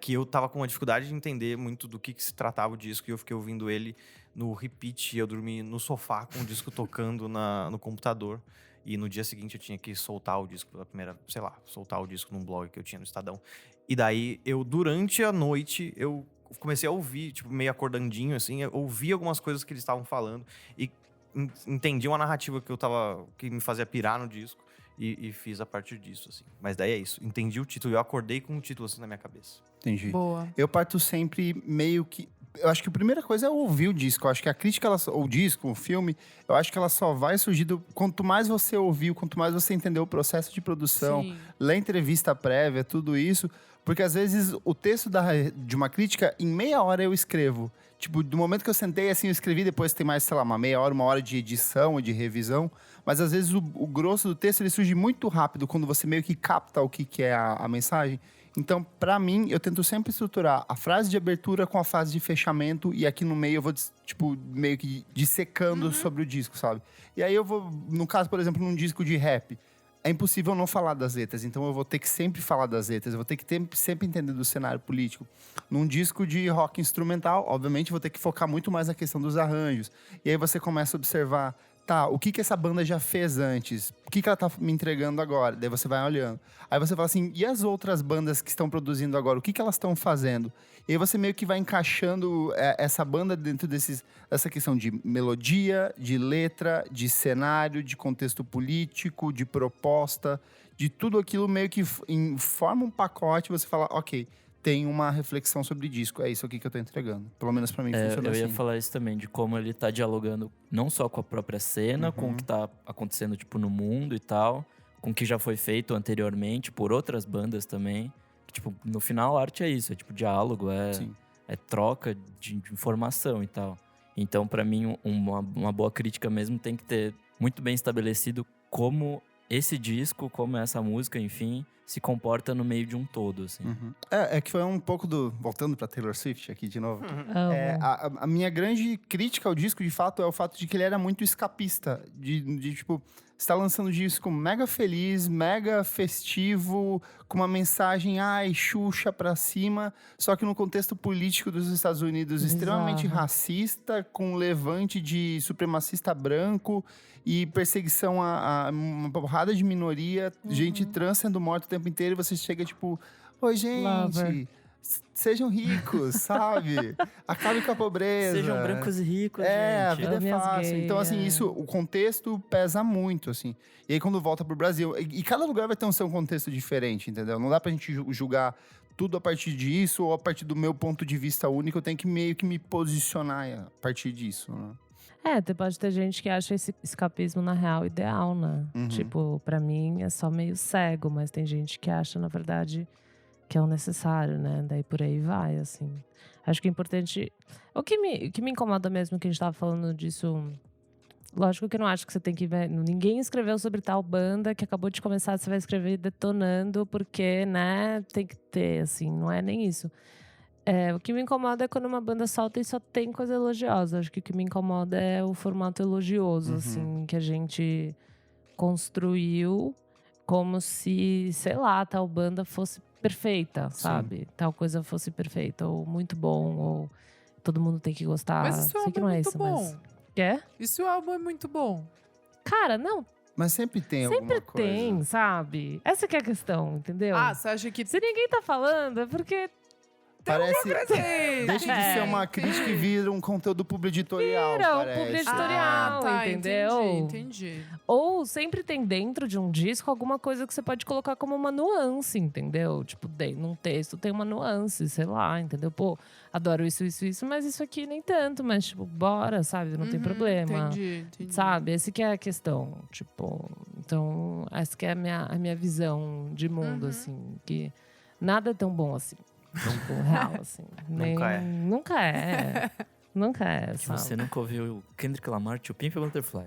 Que eu tava com uma dificuldade de entender muito do que se tratava o disco, e eu fiquei ouvindo ele no repeat, eu dormi no sofá com o disco tocando no computador, e no dia seguinte eu tinha que soltar o disco pela primeira, sei lá, soltar o disco num blog que eu tinha no Estadão. E daí, durante a noite, eu comecei a ouvir, tipo, meio acordandinho, assim, eu ouvi algumas coisas que eles estavam falando, e entendi uma narrativa que me fazia pirar no disco. E fiz a partir disso, assim. Mas daí é isso. Entendi o título. Eu acordei com o título assim na minha cabeça. Entendi. Boa. Eu parto sempre meio que... Eu acho que a primeira coisa é ouvir o disco. Eu acho que a crítica, o disco, o filme, eu acho que ela só vai surgir quanto mais você ouviu, quanto mais você entendeu o processo de produção, Sim. ler entrevista prévia, tudo isso. Porque às vezes o texto de uma crítica, em meia hora eu escrevo. Tipo, do momento que eu sentei, assim, eu escrevi, depois tem mais, sei lá, uma meia hora, uma hora de edição e de revisão. Mas às vezes o grosso do texto, ele surge muito rápido, quando você meio que capta o que é a mensagem. Então, pra mim, eu tento sempre estruturar a frase de abertura com a frase de fechamento. E aqui no meio eu vou, tipo, meio que dissecando sobre o disco, sabe? E aí eu vou, no caso, por exemplo, num disco de rap, é impossível não falar das letras. Então eu vou ter que sempre falar das letras. Eu vou ter que sempre entender do cenário político. Num disco de rock instrumental, obviamente, vou ter que focar muito mais na questão dos arranjos. E aí você começa a observar, tá, o que essa banda já fez antes? O que ela tá me entregando agora? Daí você vai olhando. Aí você fala assim, e as outras bandas que estão produzindo agora? O que elas estão fazendo? E aí você meio que vai encaixando essa banda dentro dessa questão de melodia, de letra, de cenário, de contexto político, de proposta, de tudo aquilo meio que forma um pacote. Você fala, ok, tem uma reflexão sobre disco. É isso aqui que eu tô entregando. Pelo menos pra mim funciona assim. Eu ia falar isso também, de como ele tá dialogando não só com a própria cena, com o que tá acontecendo, tipo, no mundo e tal, com o que já foi feito anteriormente por outras bandas também. Tipo, no final, a arte é isso, é tipo diálogo, é troca de informação e tal. Então, pra mim, uma boa crítica mesmo tem que ter muito bem estabelecido como esse disco, como essa música, enfim, se comporta no meio de um todo, assim. É que foi um pouco voltando pra Taylor Swift aqui de novo. Amo. A minha grande crítica ao disco, de fato, é o fato de que ele era muito escapista. De tipo, você tá lançando um disco mega feliz, mega festivo, com uma mensagem, Xuxa pra cima, só que no contexto político dos Estados Unidos, Bizarro. extremamente racista, com levante de supremacista branco e perseguição a uma porrada de minoria, gente trans sendo morta o tempo inteiro, e você chega tipo, oi, gente... Lover. Sejam ricos, sabe? Acabe com a pobreza. Sejam brancos e ricos, a gente. vida é Ame as fácil. gays, Então, assim, o contexto pesa muito, assim. E aí, quando volta pro Brasil... E cada lugar vai ter um contexto diferente, entendeu? Não dá pra gente julgar tudo a partir disso ou a partir do meu ponto de vista único. Eu tenho que meio que me posicionar a partir disso, né? Pode ter gente que acha esse escapismo, na real, ideal, né? Tipo, pra mim é só meio cego, mas tem gente que acha, na verdade, que é o necessário, né? Daí por aí vai, assim. Acho que é importante... O que me incomoda mesmo, que a gente tava falando disso... Lógico que eu não acho que você tem que ver... Ninguém escreveu sobre tal banda que acabou de começar, você vai escrever detonando, porque, né? Tem que ter, assim, não é nem isso. O que me incomoda é quando uma banda solta e só tem coisa elogiosa. Acho que o que me incomoda é o formato elogioso, assim, que a gente construiu como se, sei lá, tal banda fosse perfeita, sabe? Tal coisa fosse perfeita, ou muito bom, ou todo mundo tem que gostar. Mas isso Sei que não é muito isso, bom. mas... Quer? Isso o álbum é muito bom. Cara, não, Mas sempre tem sempre alguma coisa. tem, sabe? Essa que é a questão, entendeu? Você acha que Se ninguém tá falando, é porque... Parece... tem? Deixa de ser uma crítica e vira um conteúdo publi-editorial, Vira um parece. publi-editorial. entendeu? Entendi. Ou sempre tem dentro de um disco alguma coisa que você pode colocar como uma nuance, entendeu? Tipo, num texto tem uma nuance, sei lá, entendeu? Pô, adoro isso, mas isso aqui nem tanto. Mas, tipo, bora, sabe? Não tem problema. Entendi. Sabe? Essa que é a questão. Tipo, então, essa que é a minha visão de mundo, assim. Que nada é tão bom assim. Tipo, real, assim. Nunca é. Nunca é. Nunca é, Se sabe? você nunca ouviu Kendrick Lamar, To Pimp a Butterfly.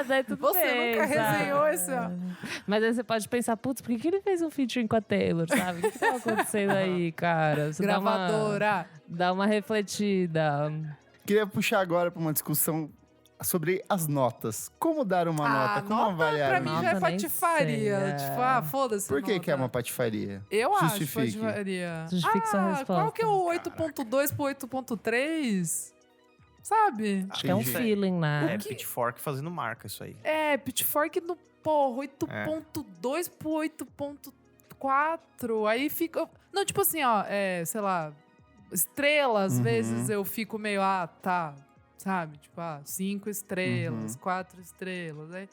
Daí tudo Você bem, nunca sabe? resenhou esse, ó. Mas aí você pode pensar, putz, por que ele fez um featuring com a Taylor, sabe? O que tá acontecendo aí, cara? Você Gravadora. dá uma refletida. Queria puxar agora para uma discussão sobre as notas. Como dar uma nota? Como avaliar pra um mim livro? já é Nota nem patifaria. sei, Tipo, foda-se. Por que nota. é uma patifaria? Eu acho Justifique. patifaria. Justifique sua resposta. Qual que é o 8.2 pro 8.3? Sabe? Acho que é um Entendi. feeling, né? É Pitchfork fazendo marca isso aí. Pitchfork no, 8.2 pro 8.4. Aí fica... Não, tipo assim, ó, sei lá, estrela, às vezes eu fico meio, tá, sabe? Tipo, 5 estrelas, 4 estrelas, aí...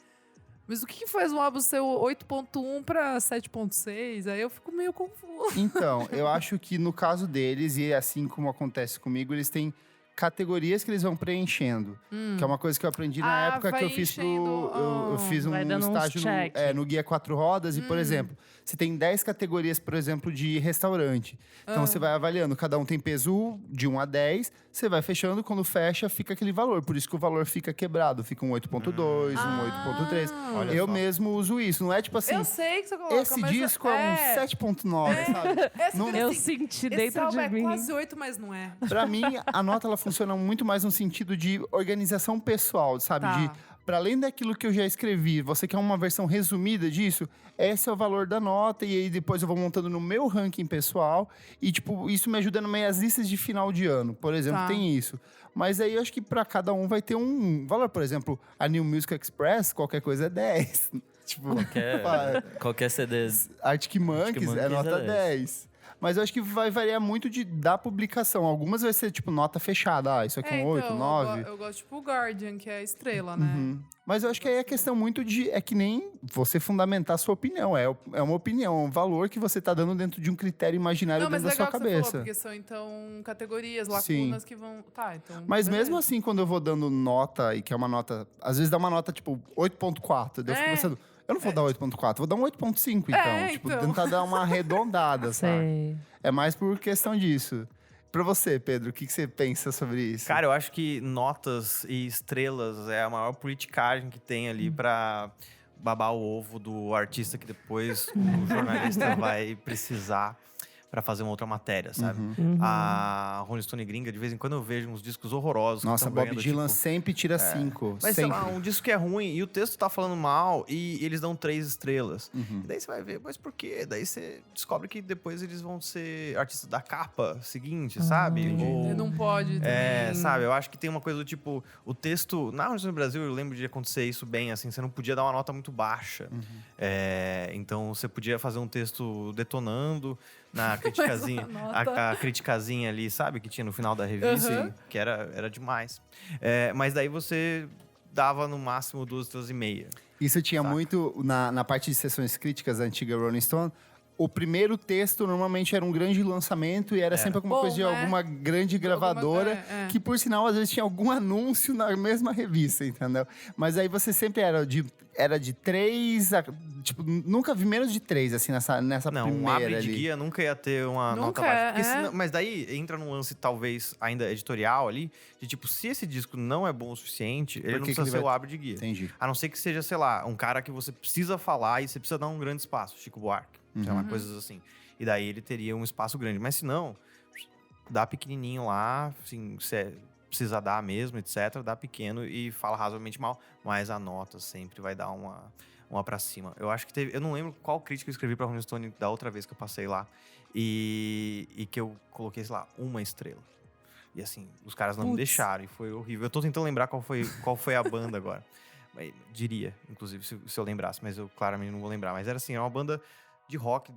Mas o que faz um álbum ser 8.1 pra 7.6? Aí eu fico meio confuso. Então, eu acho que no caso deles, e assim como acontece comigo, eles têm categorias que eles vão preenchendo. Que é uma coisa que eu aprendi na época que vai eu fiz enchendo, eu fiz um vai dando uns estágio check. no Guia 4 Rodas. E, por exemplo, você tem 10 categorias, por exemplo, de restaurante. Então, você vai avaliando. Cada um tem peso de 1 a 10. Você vai fechando. Quando fecha, fica aquele valor. Por isso que o valor fica quebrado. Fica um 8.2, um 8.3. Olha Eu só. mesmo uso isso. Não é tipo assim... Eu sei que você coloca, Esse mas disco é um 7.9, sabe? Não- Eu senti esse dentro álbum de é mim. quase 8, mas não é. Pra mim, a nota ela funciona muito mais no sentido de organização pessoal, sabe? Tá. De para além daquilo que eu já escrevi, você quer uma versão resumida disso? Esse é o valor da nota e aí depois eu vou montando no meu ranking pessoal e tipo, isso me ajuda no meio as listas de final de ano, por exemplo, Tá. tem isso. Mas aí eu acho que pra cada um vai ter um valor, por exemplo, a New Music Express, qualquer coisa é 10. Tipo, Qualquer CD. Arctic Monkeys é Monkeys nota é 10. Mas eu acho que vai variar muito da publicação. Algumas vai ser, tipo, nota fechada. Ah, isso aqui é um 8, 9. Eu gosto, tipo, o Guardian, que é a estrela, né? Mas eu acho que aí é questão muito de... É que nem você fundamentar a sua opinião. É uma opinião, é um valor que você tá dando dentro de um critério imaginário Não, mas dentro da legal sua que você falou, cabeça. porque são, então, categorias, lacunas que vão... Tá, então... Mas beleza. mesmo assim, quando eu vou dando nota, e que é uma nota... Às vezes dá uma nota, tipo, 8.4. Daí eu fico pensando... Eu não vou dar 8.4, vou dar um 8.5, então. Tipo, então. tentar dar uma arredondada, sabe? Sei. É mais por questão disso. Pra você, Pedro, o que você pensa sobre isso? Cara, eu acho que notas e estrelas é a maior politicagem que tem ali pra babar o ovo do artista que depois o jornalista vai precisar pra fazer uma outra matéria, sabe? A Rolling Stone gringa, de vez em quando eu vejo uns discos horrorosos. Nossa, que tão Bob ganhando, Dylan tipo, sempre tira 5. mas sei sempre. lá, um disco que é ruim e o texto tá falando mal e eles dão 3 estrelas. Uhum. E daí você vai ver, mas por quê? Daí você descobre que depois eles vão ser artistas da capa seguinte, sabe? Ou, Não pode também. sabe? Eu acho que tem uma coisa do tipo, o texto... Na Rolling Stone Brasil, eu lembro de acontecer isso bem, assim, você não podia dar uma nota muito baixa. Então, você podia fazer um texto detonando na criticazinha, nota. a criticazinha ali, sabe? Que tinha no final da revista, que era demais. Mas daí você dava no máximo 2 estrelas e meia. Isso tinha Saca. muito na parte de sessões críticas da antiga Rolling Stone. O primeiro texto normalmente era um grande lançamento e era sempre alguma Bom, coisa de né? alguma grande gravadora, é. que por sinal às vezes tinha algum anúncio na mesma revista, entendeu? Mas aí você sempre era de 3 a, tipo, nunca vi menos de 3 assim nessa Não, um primeira abre de ali. guia nunca ia ter uma Nunca nota baixa. Porque é. senão- mas daí entra num lance, talvez, ainda editorial ali, de tipo, se esse disco não é bom o suficiente, ele não que precisa ele ser vai- o abre de guia. Entendi. A não ser que seja, sei lá, um cara que você precisa falar e você precisa dar um grande espaço. Chico Buarque, sei lá, coisas assim. E daí ele teria um espaço grande. Mas se não, dá pequenininho lá, assim, se precisa dar mesmo, etc. Dá pequeno e fala razoavelmente mal. Mas a nota sempre vai dar uma pra cima. Eu acho que teve... Eu não lembro qual crítica eu escrevi pra Rolling Stone da outra vez que eu passei lá. E que eu coloquei, sei lá, 1 estrela. E assim, os caras não me deixaram e foi horrível. Eu tô tentando lembrar qual foi a banda agora. Mas, diria, inclusive, se eu lembrasse. Mas eu claramente não vou lembrar. Mas era assim, era uma banda de rock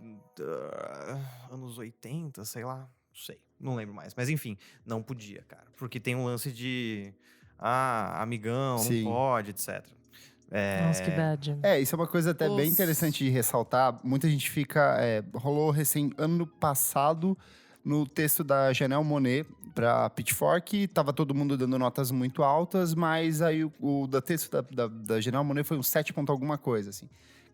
anos 80, sei lá. Não sei, não lembro mais. Mas enfim, não podia, cara. Porque tem um lance de... amigão, Sim. não pode, etc. Nossa, que bad. Isso é uma coisa até bem interessante de ressaltar. Muita gente fica... rolou ano passado, no texto da Janelle Monáe pra Pitchfork, tava todo mundo dando notas muito altas, mas aí o texto da Janelle Monáe foi um 7 ponto alguma coisa, assim.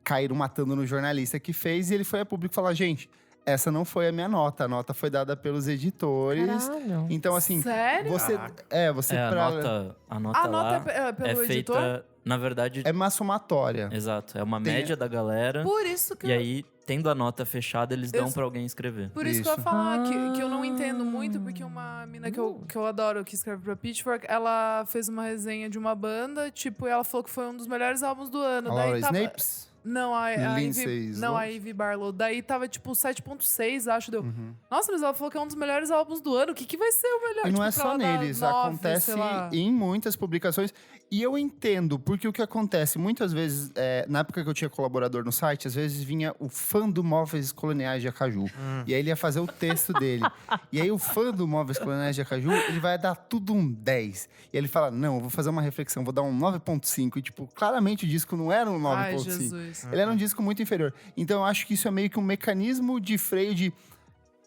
Caíram matando no jornalista que fez e ele foi a público falar, gente, essa não foi a minha nota, a nota foi dada pelos editores. Caralho. Então, assim, Sério? você a pra... nota A lá nota é pelo feita, editor? na verdade, É uma somatória. exato, é uma Tem- média da galera. Por isso que E aí, tendo a nota fechada, eles dão pra alguém escrever. Por isso que eu ia Isso. falar que eu não entendo muito, porque uma mina que eu adoro, que escreve pra Pitchfork, ela fez uma resenha de uma banda, tipo, e ela falou que foi um dos melhores álbuns do ano. A Daí Laura tava... Snapes? Não, a Lindsay Ivy, não, a Sloan? Ivy Barlow. Daí tava, tipo, 7.6, acho. Deu. Uhum. Nossa, mas ela falou que é um dos melhores álbuns do ano. O que vai ser o melhor? E não Tipo, é pra só ela dar neles, 9, acontece sei lá. em muitas publicações. E eu entendo, porque o que acontece, muitas vezes, na época que eu tinha colaborador no site, às vezes vinha o fã do Móveis Coloniais de Acaju. E aí ele ia fazer o texto dele. E aí o fã do Móveis Coloniais de Acaju, ele vai dar tudo um 10. E ele fala, não, eu vou fazer uma reflexão, vou dar um 9.5. E, tipo, claramente o disco não era um 9.5. Ai, Jesus. Ele era um disco muito inferior. Então eu acho que isso é meio que um mecanismo de freio de...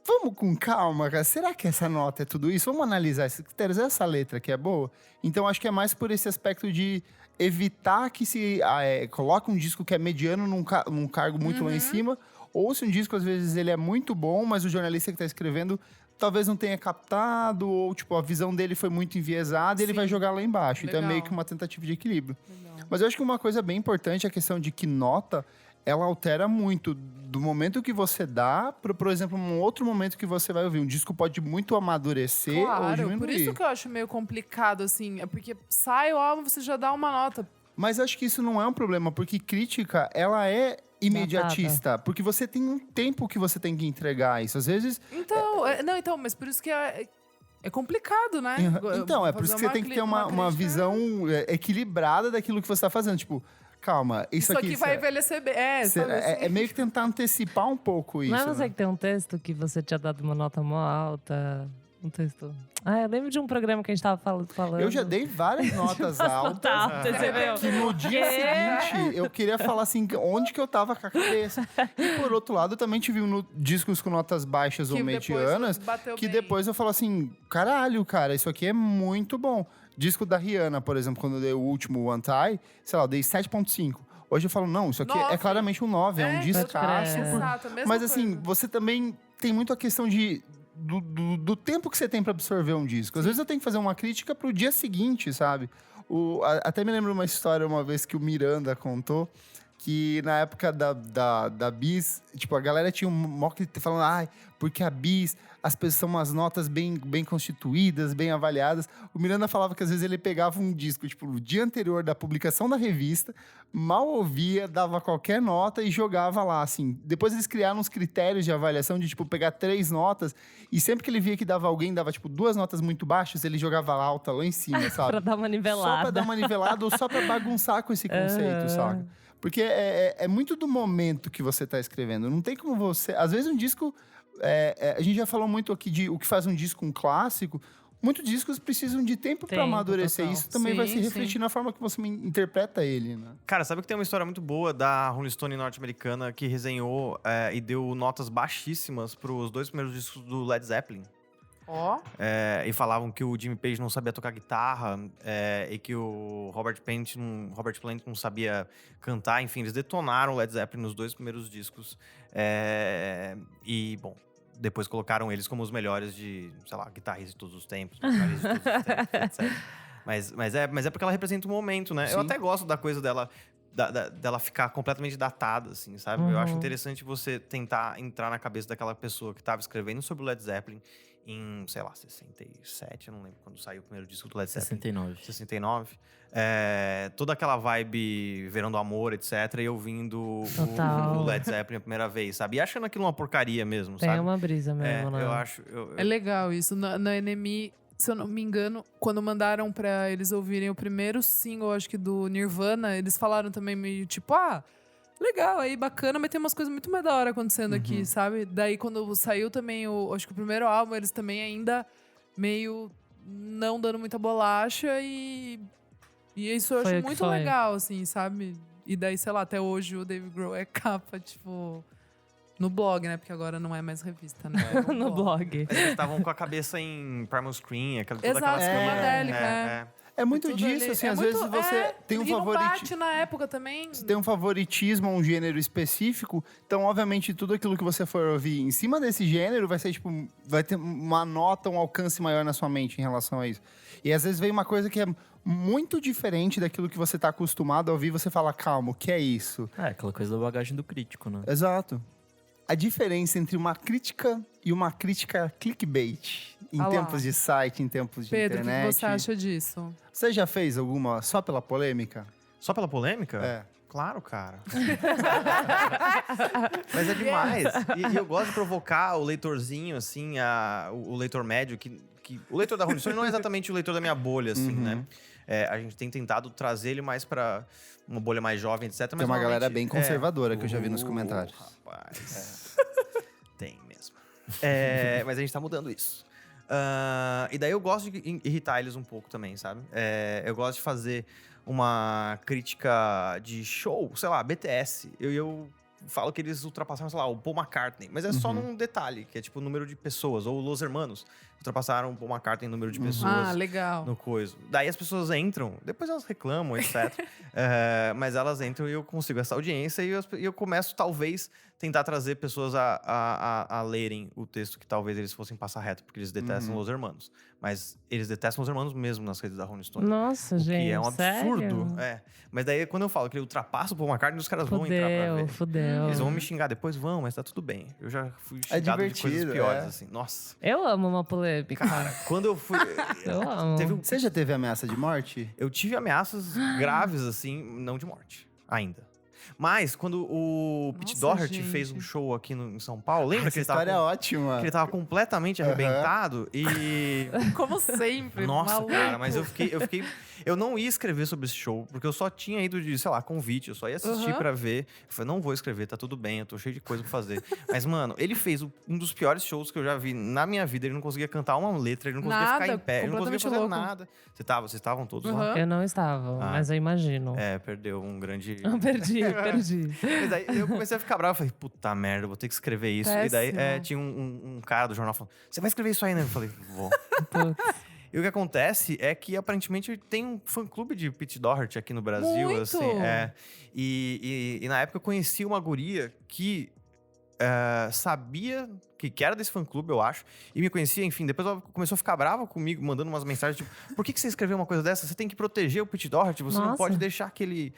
Vamos com calma, cara. Será que essa nota é tudo isso? Vamos analisar esses critérios. Essa letra que é boa? Então, acho que é mais por esse aspecto de evitar que se coloque um disco que é mediano num cargo muito lá em cima. Ou se um disco, às vezes, ele é muito bom, mas o jornalista que está escrevendo talvez não tenha captado. Ou, tipo, a visão dele foi muito enviesada e ele Sim. vai jogar lá embaixo. Então, é meio Legal. que uma tentativa de equilíbrio. Legal. Mas eu acho que uma coisa bem importante é a questão de que nota... ela altera muito do momento que você dá para, por exemplo, um outro momento que você vai ouvir. Um disco pode muito amadurecer ou Claro, diminuir. por isso que eu acho meio complicado, assim. É porque sai o álbum, você já dá uma nota. Mas acho que isso não é um problema, porque crítica, ela é imediatista. Porque você tem um tempo que você tem que entregar isso. Às vezes... Então, não, mas por isso que é complicado, né? Então, é por isso que você tem que ter uma crítica. visão equilibrada daquilo que você está fazendo. Tipo, calma, isso aqui vai envelhecer bem. Sabe assim? é meio que tentar antecipar um pouco isso. Não é você né? que tem um texto que você tinha dado uma nota mó alta? Um texto... eu lembro de um programa que a gente tava falando. Eu já dei várias notas altas. Alta, você viu? Que no dia seguinte, eu queria falar assim, onde que eu tava com a cabeça. E por outro lado, eu também tive discos com notas baixas ou Que depois medianas, bateu que bem. depois eu falo assim, caralho, cara, isso aqui é muito bom. Disco da Rihanna, por exemplo, quando eu dei o último One Tie, sei lá, eu dei 7.5. Hoje eu falo, não, isso aqui é 9. claramente um 9, é um descasso. Exato, a mesma Mas assim, coisa. você também tem muito a questão do tempo que você tem pra absorver um disco. Às vezes eu tenho que fazer uma crítica pro dia seguinte, sabe? Até me lembro uma história uma vez que o Miranda contou, que na época da Bis, tipo, a galera tinha um mock falando, porque a Bis, as pessoas são umas notas bem constituídas, bem avaliadas. O Miranda falava que às vezes ele pegava um disco, tipo, no dia anterior da publicação da revista, mal ouvia, dava qualquer nota e jogava lá, assim. Depois eles criaram uns critérios de avaliação de, tipo, pegar 3 notas e sempre que ele via que dava alguém, dava, tipo, 2 notas muito baixas, ele jogava alta lá em cima, sabe? Pra dar uma nivelada. Só pra dar uma nivelada ou só pra bagunçar com esse conceito, saca? Porque é muito do momento que você tá escrevendo. Não tem como você... Às vezes um disco... a gente já falou muito aqui de o que faz um disco um clássico. Muitos discos precisam de tempo pra amadurecer. total. Isso também vai se Sim, refletir na forma que você interpreta ele, né? Cara, sabe que tem uma história muito boa da Rolling Stone norte-americana que resenhou e deu notas baixíssimas pros 2 primeiros discos do Led Zeppelin. Ó, E falavam que o Jimmy Page não sabia tocar guitarra e que o Robert Plant não sabia cantar. Enfim, eles detonaram o Led Zeppelin nos 2 primeiros discos. E, bom, depois colocaram eles como os melhores de, sei lá, guitarristas de todos os tempos, vocalistas de todos os tempos, etc. Mas é porque ela representa um momento, né? Sim. Eu até gosto da coisa dela... dela ficar completamente datada, assim, sabe? Eu acho interessante você tentar entrar na cabeça daquela pessoa que estava escrevendo sobre o Led Zeppelin em, sei lá, 67, eu não lembro quando saiu o primeiro disco do Led Zeppelin. 69. Toda aquela vibe Verão do Amor, etc. E ouvindo Total. o Led Zeppelin a primeira vez, sabe? E achando aquilo uma porcaria mesmo, Tem sabe? uma brisa mesmo, né? Eu acho... é legal isso. Na NME, se eu não me engano, quando mandaram pra eles ouvirem o primeiro single, acho que do Nirvana, eles falaram também meio tipo, legal, aí bacana, mas tem umas coisas muito mais da hora acontecendo aqui, sabe? Daí quando saiu também, acho que o primeiro álbum, eles também ainda meio não dando muita bolacha e isso eu Foi acho o que muito foi. legal, assim, sabe? E daí, sei lá, até hoje o Dave Grohl é capa, tipo... No blog, né? Porque agora não é mais revista, né? É No blog. Mas eles estavam com a cabeça em Primal Screen, toda Exato, aquela psicodélica, É muito Tudo disso, ali. assim, É às muito- vezes você tem um e não favoritismo. bate na época também. Você tem um favoritismo a um gênero específico, então, obviamente, tudo aquilo que você for ouvir em cima desse gênero vai ser, tipo, vai ter uma nota, um alcance maior na sua mente em relação a isso. E às vezes vem uma coisa que é muito diferente daquilo que você tá acostumado a ouvir, você fala, calma, o que é isso? Aquela coisa da bagagem do crítico, né? Exato. A diferença entre uma crítica e uma crítica clickbait, em Ah lá. tempos de site, em tempos de Pedro, internet. o que você acha disso? Você já fez alguma só pela polêmica? Só pela polêmica? É. Claro, cara. Mas é demais. E eu gosto de provocar o leitorzinho, assim, o leitor médio, que o leitor da Rolling Stone não é exatamente o leitor da minha bolha, assim, né? A gente tem tentado trazer ele mais pra uma bolha mais jovem, etc. Mas Tem uma galera bem normalmente- conservadora que eu já vi nos comentários. Rapaz. Tem mesmo. Mas a gente tá mudando isso. E daí eu gosto de irritar eles um pouco também, sabe? Eu gosto de fazer uma crítica de show, sei lá, BTS. Eu falo que eles ultrapassaram, sei lá, o Paul McCartney. Mas é só num detalhe, que é tipo o número de pessoas. Ou Los Hermanos ultrapassaram o Paul McCartney em número de pessoas. Legal. No coisa. Daí as pessoas entram, depois elas reclamam, etc. Mas elas entram e eu consigo essa audiência e eu começo, talvez, tentar trazer pessoas a lerem o texto que talvez eles fossem passar reto, porque eles detestam Los Hermanos. Mas eles detestam Los Hermanos mesmo nas redes da Rolling Stone. Nossa, O gente. que é um absurdo. Sério? Mas daí, quando eu falo que ele ultrapassa o Paul McCartney, os caras vão entrar pra ver. Fudeu. Eles vão me xingar depois? Vão, mas tá tudo bem. Eu já fui xingado de coisas divertido, piores, assim. Nossa. Eu amo uma polêmica. Cara, quando eu fui... Eu amo. Você já teve ameaça de morte? Eu tive ameaças graves, assim, não de morte, ainda. Mas, quando o Pete Nossa, Doherty gente. fez um show aqui em São Paulo, lembra Essa que ele tava, história é ótima. que ele tava completamente arrebentado? E... Como sempre. Nossa, maluco. cara, mas eu fiquei... Eu não ia escrever sobre esse show, porque eu só tinha ido de, sei lá, convite. Eu só ia assistir pra ver. Eu falei, não vou escrever, tá tudo bem, eu tô cheio de coisa pra fazer. Mas, mano, ele fez um dos piores shows que eu já vi na minha vida. Ele não conseguia cantar uma letra, ele não conseguia Nada, ficar em pé, ele não conseguia fazer completamente louco. nada. Vocês estavam todos lá? Uhum. Eu não estava, mas eu imagino. Perdeu um grande... Perdi. Mas daí eu comecei a ficar bravo, eu falei, puta merda, eu vou ter que escrever isso. E daí Péssimo. tinha um cara do jornal falando, você vai escrever isso aí, né? Eu falei, vou. Putz. E o que acontece é que aparentemente tem um fã-clube de Pete Doherty aqui no Brasil, Muito! assim. E na época eu conheci uma guria que sabia que era desse fã-clube, eu acho, e me conhecia, enfim. Depois ela começou a ficar brava comigo, mandando umas mensagens, tipo, por que você escreveu uma coisa dessa? Você tem que proteger o Pete Doherty, você não Nossa. pode deixar que ele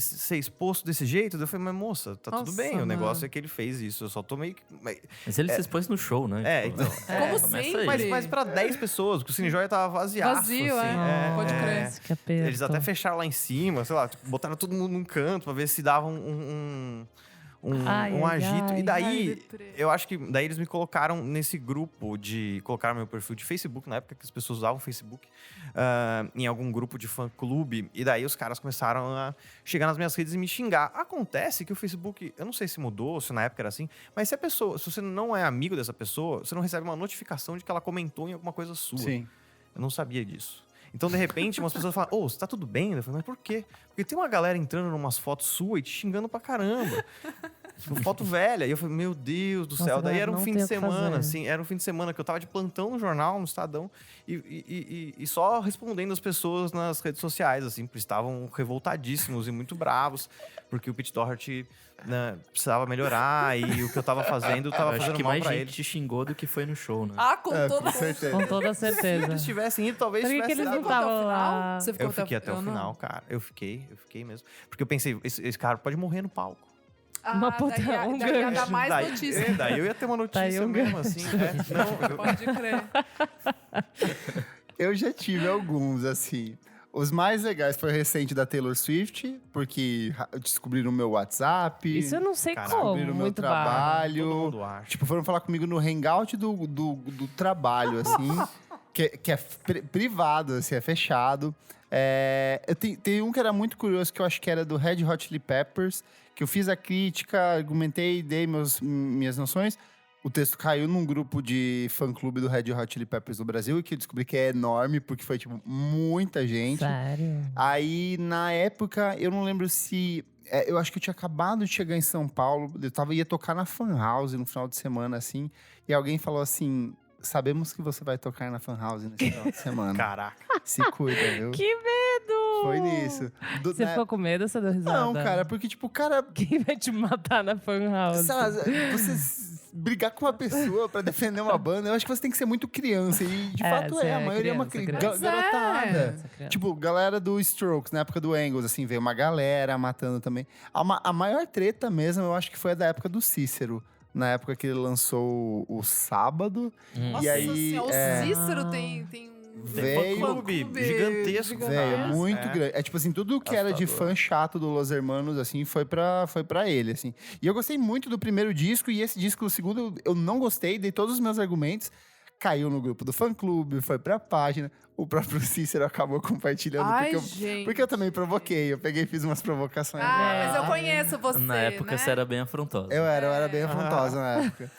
ser exposto desse jeito. Eu falei, mas moça, tá tudo Nossa, bem, o mano. negócio é que ele fez isso, eu só tô meio que... Mas ele se expôs no show, né? Tipo, então... Como começa sempre. aí. Mas pra 10 pessoas, porque o Cine Joia tava vaziaço, Vazio, assim. pode crer. Que aperto. Eles até fecharam lá em cima, sei lá, tipo, botaram todo mundo num canto pra ver se dava um agito. ai. E daí, Ai, deprê. eu acho que daí eles me colocaram nesse grupo colocaram meu perfil de Facebook, na época que as pessoas usavam Facebook, em algum grupo de fã-clube. E daí os caras começaram a chegar nas minhas redes e me xingar. Acontece que o Facebook, eu não sei se mudou, se na época era assim, mas se você não é amigo dessa pessoa, você não recebe uma notificação de que ela comentou em alguma coisa sua. Sim. Eu não sabia disso. Então, de repente, umas pessoas falam, você tá tudo bem? Eu falei, mas por quê? Porque tem uma galera entrando em umas fotos suas e te xingando pra caramba. Tipo, foto velha. E eu falei, meu Deus do céu. Nossa, Daí era um não fim tem de o que semana, fazer. assim. Era um fim de semana que eu tava de plantão no jornal, no Estadão. E só respondendo as pessoas nas redes sociais, assim. Porque estavam revoltadíssimos e muito bravos. Porque o Pete Doherty, né, precisava melhorar. E o que eu tava fazendo, tava acho fazendo que mal mais pra gente ele. te xingou do que foi no show, né? Com Com toda certeza. Com toda Se eles certeza. tivessem ido, talvez Por que, que tivesse eles dado não até o estavam final? lá? Você ficou Eu fiquei até o eu não. final, cara. Eu fiquei mesmo. Porque eu pensei, esse cara pode morrer no palco. Uma puta- daí ia- um daí ia dar gancho. mais daí, notícia. daí eu ia ter uma notícia um mesmo, gancho. assim. Não, Pode crer. Eu já tive alguns, assim. Os mais legais foi o recente da Taylor Swift, porque descobriram o meu WhatsApp. Isso eu não sei Caralho, como. descobriram o meu Muito barra. todo trabalho. mundo acha. Tipo, foram falar comigo no hangout do trabalho, assim. que é privado, assim, é fechado. Tem um que era muito curioso, que eu acho que era do Red Hot Chili Peppers, que eu fiz a crítica, argumentei, dei minhas noções. O texto caiu num grupo de fã-clube do Red Hot Chili Peppers do Brasil, e que eu descobri que é enorme, porque foi, tipo, muita gente. Sério? Aí, na época, eu não lembro se... eu acho que eu tinha acabado de chegar em São Paulo. Ia tocar na Fan House no final de semana, assim. E alguém falou assim... Sabemos que você vai tocar na Fan House nesse final de semana. Caraca. Se cuida, viu? Que medo! Foi nisso. Você ficou com medo ou você deu risada? Não, cara, porque, tipo, o cara... Quem vai te matar na fan house? Sei lá, você brigar com uma pessoa pra defender uma banda, eu acho que você tem que ser muito criança. E, de fato, você a maioria é uma criança. garotada. Essa criança. Tipo, galera do Strokes, na época do Angles, assim, veio uma galera matando também. A maior treta mesmo, eu acho que foi a da época do Cícero. Na época que ele lançou o Sábado. Nossa E aí, senhora, o Cícero tem Veio, Clube gigantesco. velho, muito É. grande. É tipo assim, tudo que era de Assustador. fã chato do Los Hermanos, assim, foi pra ele, assim. E eu gostei muito do primeiro disco, e esse disco, o segundo, eu não gostei, dei todos os meus argumentos. Caiu no grupo do fã-clube, foi pra página. O próprio Cícero acabou compartilhando, Ai, porque gente. eu também provoquei. Eu peguei e fiz umas provocações. Ah, mas eu conheço você, Na época né? você era bem afrontosa. Eu era bem afrontosa na época.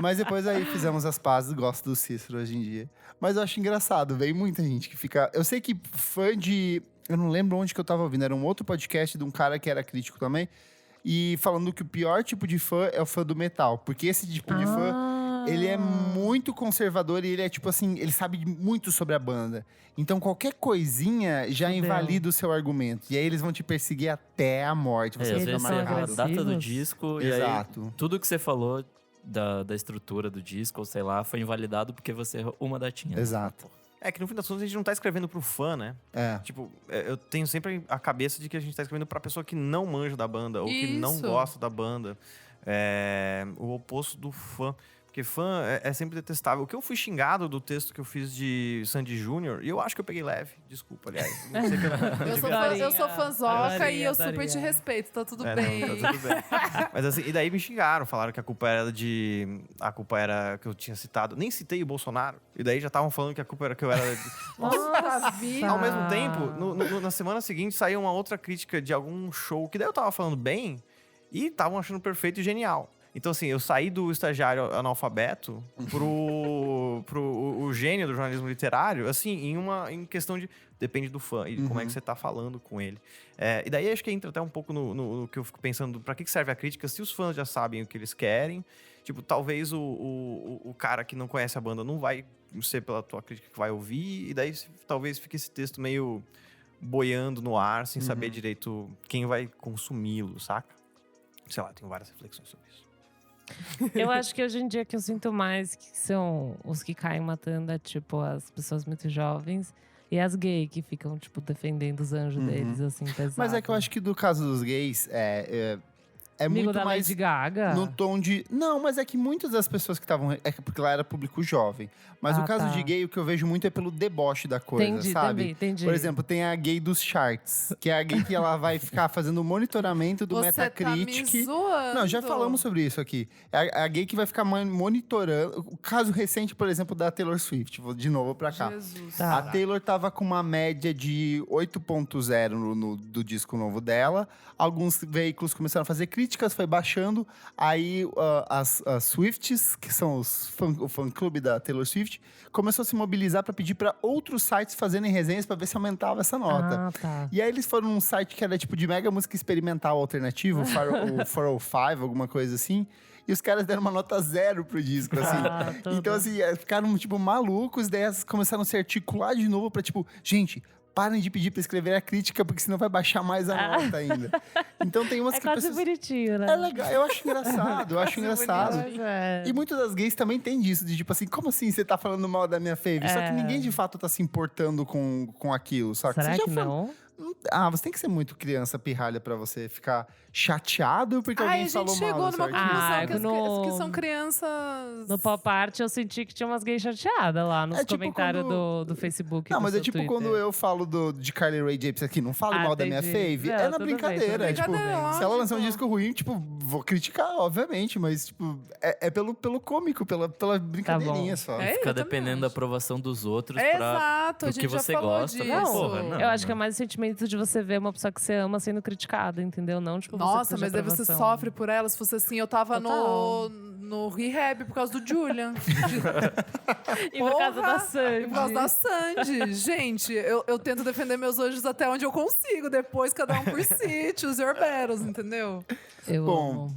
Mas depois aí fizemos as pazes, gosto do Cícero hoje em dia. Mas eu acho engraçado, vem muita gente que fica... Eu sei que fã de... Eu não lembro onde que eu tava ouvindo, era um outro podcast de um cara que era crítico também. E falando que o pior tipo de fã é o fã do metal. Porque esse tipo de fã, ele é muito conservador e ele é tipo assim, ele sabe muito sobre a banda. Então qualquer coisinha já Fudeu. invalida o seu argumento. E aí eles vão te perseguir até a morte. Você Às fica vezes são você erra a marcado. data do agressivos. disco e Exato. aí tudo que você falou da estrutura do disco, ou sei lá, foi invalidado porque você errou uma datinha. Exato. É que no fim das contas a gente não tá escrevendo pro fã, né? É. Tipo, eu tenho sempre a cabeça de que a gente tá escrevendo pra pessoa que não manja da banda, ou que não Isso. gosta da banda. É o oposto do fã. Porque fã é sempre detestável. O que eu fui xingado do texto que eu fiz de Sandy Júnior, e eu acho que eu peguei leve, desculpa, aliás. Não sei que Eu sou fãzoca e eu super Adoraria. te respeito, tá tudo É, bem. não, tá tudo bem. Mas assim, e daí me xingaram, falaram que a culpa era de. A culpa era que eu tinha citado. Nem citei o Bolsonaro. E daí já estavam falando que a culpa era que eu era. Nossa vida. Ao mesmo tempo, na semana seguinte saiu uma outra crítica de algum show que daí eu tava falando bem e estavam achando perfeito e genial. Então, assim, eu saí do estagiário analfabeto pro o gênio do jornalismo literário, assim, em questão de... Depende do fã e de como é que você tá falando com ele. E daí acho que entra até um pouco no que eu fico pensando, pra que serve a crítica se os fãs já sabem o que eles querem? Tipo, talvez o cara que não conhece a banda não vai ser pela tua crítica que vai ouvir, e daí talvez fique esse texto meio boiando no ar, sem saber direito quem vai consumi-lo, saca? Sei lá, tenho várias reflexões sobre isso. Eu acho que hoje em dia que eu sinto mais que são os que caem matando é tipo as pessoas muito jovens e as gays que ficam, tipo, defendendo os anjos deles, assim, pesado. Mas é que eu acho que do caso dos gays, Amigo muito da mais Lady Gaga. no tom de... Não, mas é que muitas das pessoas que estavam... É porque lá era público jovem. Mas Ah, o caso tá. de gay, o que eu vejo muito é pelo deboche da coisa, Entendi, sabe? também, entendi. Por exemplo, tem a gay dos charts, que é a gay que ela vai ficar fazendo monitoramento do Você Metacritic. tá me zoando. Não, já falamos sobre isso aqui. É a gay que vai ficar monitorando. O caso recente, por exemplo, da Taylor Swift. Vou de novo pra cá. Jesus. Tá. A Taylor tava com uma média de 8.0 do disco novo dela. Alguns veículos começaram a fazer críticas, foi baixando. Aí as Swifties, que são o fã-clube da Taylor Swift, começou a se mobilizar para pedir para outros sites fazerem resenhas para ver se aumentava essa nota. Ah, tá. E aí eles foram num site que era tipo de mega música experimental alternativo, o 405, alguma coisa assim. E os caras deram uma nota 0 pro disco, assim. Ah, tudo. Então, assim, ficaram, tipo, malucos. Daí elas começaram a se articular de novo pra, tipo... Gente, parem de pedir pra escrever a crítica, porque senão vai baixar mais a nota ainda. Então, tem umas É que quase pessoas... bonitinho, né? É legal, eu acho engraçado, eu acho engraçado. Mas é. E muitas das gays também tem disso, de tipo assim, como assim você tá falando mal da minha fave? Só que ninguém de fato tá se importando com aquilo, sabe? Será Você já que falou- não? Você tem que ser muito criança pirralha pra você ficar chateado porque Ai, alguém a gente falou mal chegou do seu numa artista. conclusão Ah, que, as, no- que são crianças... No pop art eu senti que tinha umas gays chateadas lá nos É tipo comentários quando- do Facebook. Não, do mas é seu tipo Twitter. quando eu falo de Carly Rae Jepsen aqui, não falo Ah, mal da minha entendi. fave, Não, é na tudo bem, brincadeira. tudo bem. Tipo, Brincadeira, se ela lançar um lógico. disco ruim, tipo, vou criticar, obviamente, mas tipo, é pelo cômico, pela brincadeirinha só. É, Fica eu também dependendo da acho. aprovação dos outros Exato, a pro gente que já você falou gosta. disso. Não, porra, não. Eu acho que é mais o sentimento de você ver uma pesça que você ama sendo criticada, entendeu? Não, tipo, Nossa, você mas aí você sofre por ela. Se fosse assim, eu tava Total. no rehab por causa do Julian. E por causa Porra! da Sandy. Por causa da Sandy. Gente, eu tento defender meus anjos até onde eu consigo. Depois, cada um por si, choose your battles, entendeu? Eu Bom, amo.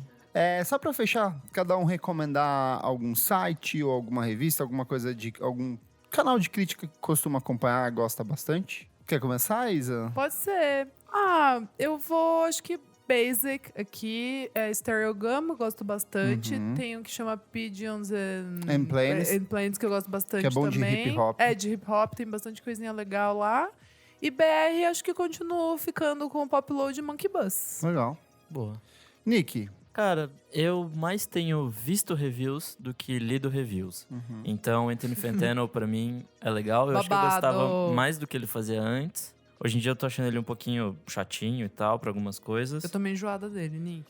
Só pra fechar, cada um recomendar algum site ou alguma revista, alguma coisa de algum canal de crítica que costuma acompanhar, gosta bastante. Quer começar, Isa? Pode ser. Ah, eu vou, acho que basic aqui. É Stereogum, eu gosto bastante. Tem um que chama Pigeons And Planes. que eu gosto bastante Que é bom de também. hip hop. É, de hip hop, tem bastante coisinha legal lá. E BR, acho que continuo ficando com o Pop Load e Monkey Bus. Legal. Boa. Nick, Cara, eu mais tenho visto reviews do que lido reviews. Então, Anthony Fantano, pra mim, é legal. Eu acho que eu Babado. gostava mais do que ele fazia antes. Hoje em dia eu tô achando ele um pouquinho chatinho e tal, pra algumas coisas. Eu tô meio enjoada dele, Nick.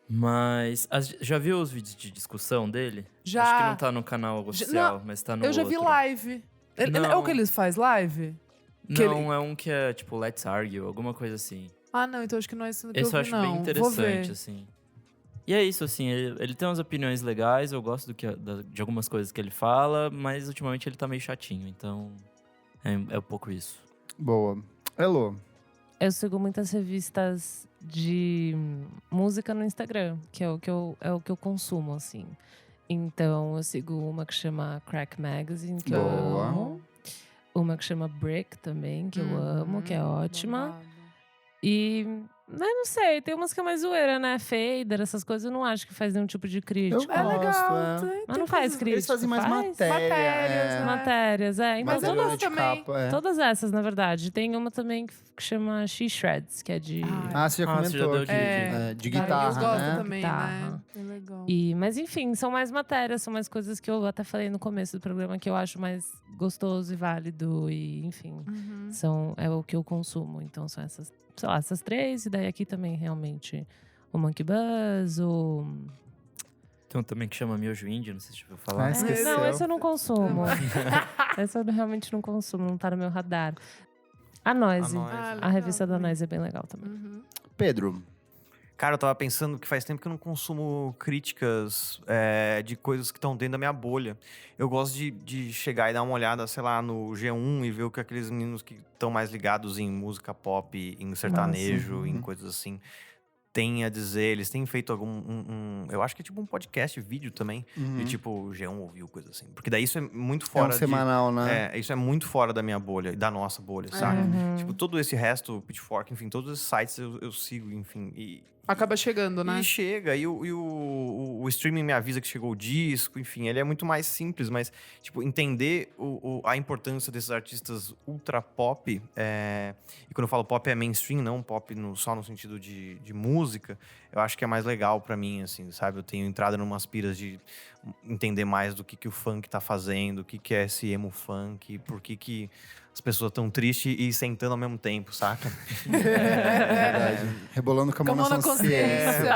Mas, já viu os vídeos de discussão dele? Já. Acho que não tá no canal oficial, mas tá no Eu já vi outro. live. Não. É o que eles faz live? que Não, é um que é tipo Let's Argue, alguma coisa assim. Ah, não, então acho que não é esse que Esse eu eu vi, acho não. bem Vou ver. interessante, assim. E é isso, assim, ele tem umas opiniões legais, eu gosto de algumas coisas que ele fala, mas ultimamente ele tá meio chatinho, então é um pouco isso. Boa. Elô. Eu sigo muitas revistas de música no Instagram, que é o que eu consumo, assim. Então, eu sigo uma que chama Crack Magazine, que eu Boa. amo. Uma que chama Brick também, que eu amo, que é ótima. Babado. E, não sei, tem umas que é mais zoeira, né? Fader, essas coisas, eu não acho que faz nenhum tipo de crítica. É Gosto, legal. é. Mas não faz crítica. Eles fazem mais faz? matéria. Matérias, né? Matérias, Então, Mas eu Matéria gosto de também. capa, é. todas essas, na verdade. Tem uma também que chama She Shreds, que é de... Ah, você já Ah, você já comentou deu aqui. de- De Eles guitarra, gostam né? também, Guitarra. né? É legal. Mas enfim, são mais matérias, são mais coisas que eu até falei no começo do programa que eu acho mais gostoso e válido e enfim, é o que eu consumo. Então são essas, sei lá, essas três e daí aqui também realmente o Monkey Buzz, o Tem um também que chama Miojo Indie, não sei se você ouviu falar. Ah, esqueceu. Não, esse eu não consumo. Esse eu realmente não consumo, não tá no meu radar. A Noise. A revista da Noise é bem legal também. Pedro. Cara, eu tava pensando que faz tempo que eu não consumo críticas de coisas que estão dentro da minha bolha. Eu gosto de chegar e dar uma olhada, sei lá, no G1 e ver o que aqueles meninos que estão mais ligados em música pop, em sertanejo, em coisas assim, têm a dizer. Eles têm feito eu acho que é tipo um podcast, vídeo também, de tipo, o G1 ouviu, coisa assim. Porque daí isso é muito É fora um semanal, né? isso é muito fora da minha bolha, da nossa bolha, saca? Tipo, todo esse resto, Pitchfork, enfim, todos esses sites eu sigo, enfim. Acaba chegando, né? E chega, e o streaming me avisa que chegou o disco, enfim, ele é muito mais simples, mas, tipo, entender a importância desses artistas ultra pop, e quando eu falo pop é mainstream, não pop só no sentido de música, eu acho que é mais legal pra mim, assim, sabe? Eu tenho entrado em umas piras de entender mais do que o funk tá fazendo, o que é esse emo funk, por que as pessoas estão tristes e sentando ao mesmo tempo, saca? Verdade. Rebolando com a mão na consciência.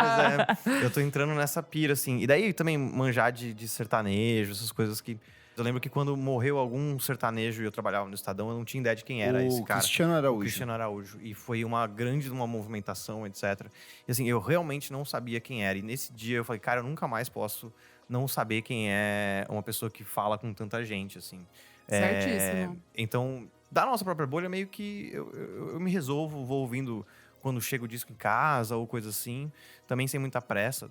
Pois é. Eu tô entrando nessa pira, assim. E daí também manjar de sertanejo, essas coisas que... Eu lembro que quando morreu algum sertanejo e eu trabalhava no Estadão, eu não tinha ideia de quem era esse cara. Cristiano Araújo. O Cristiano Araújo. E foi uma grande movimentação, etc. E assim, eu realmente não sabia quem era. E nesse dia eu falei, cara, eu nunca mais posso não saber quem é uma pessoa que fala com tanta gente, assim. Certíssimo. Então, da nossa própria bolha, meio que eu me resolvo, vou ouvindo quando chega o disco em casa ou coisa assim. Também sem muita pressa.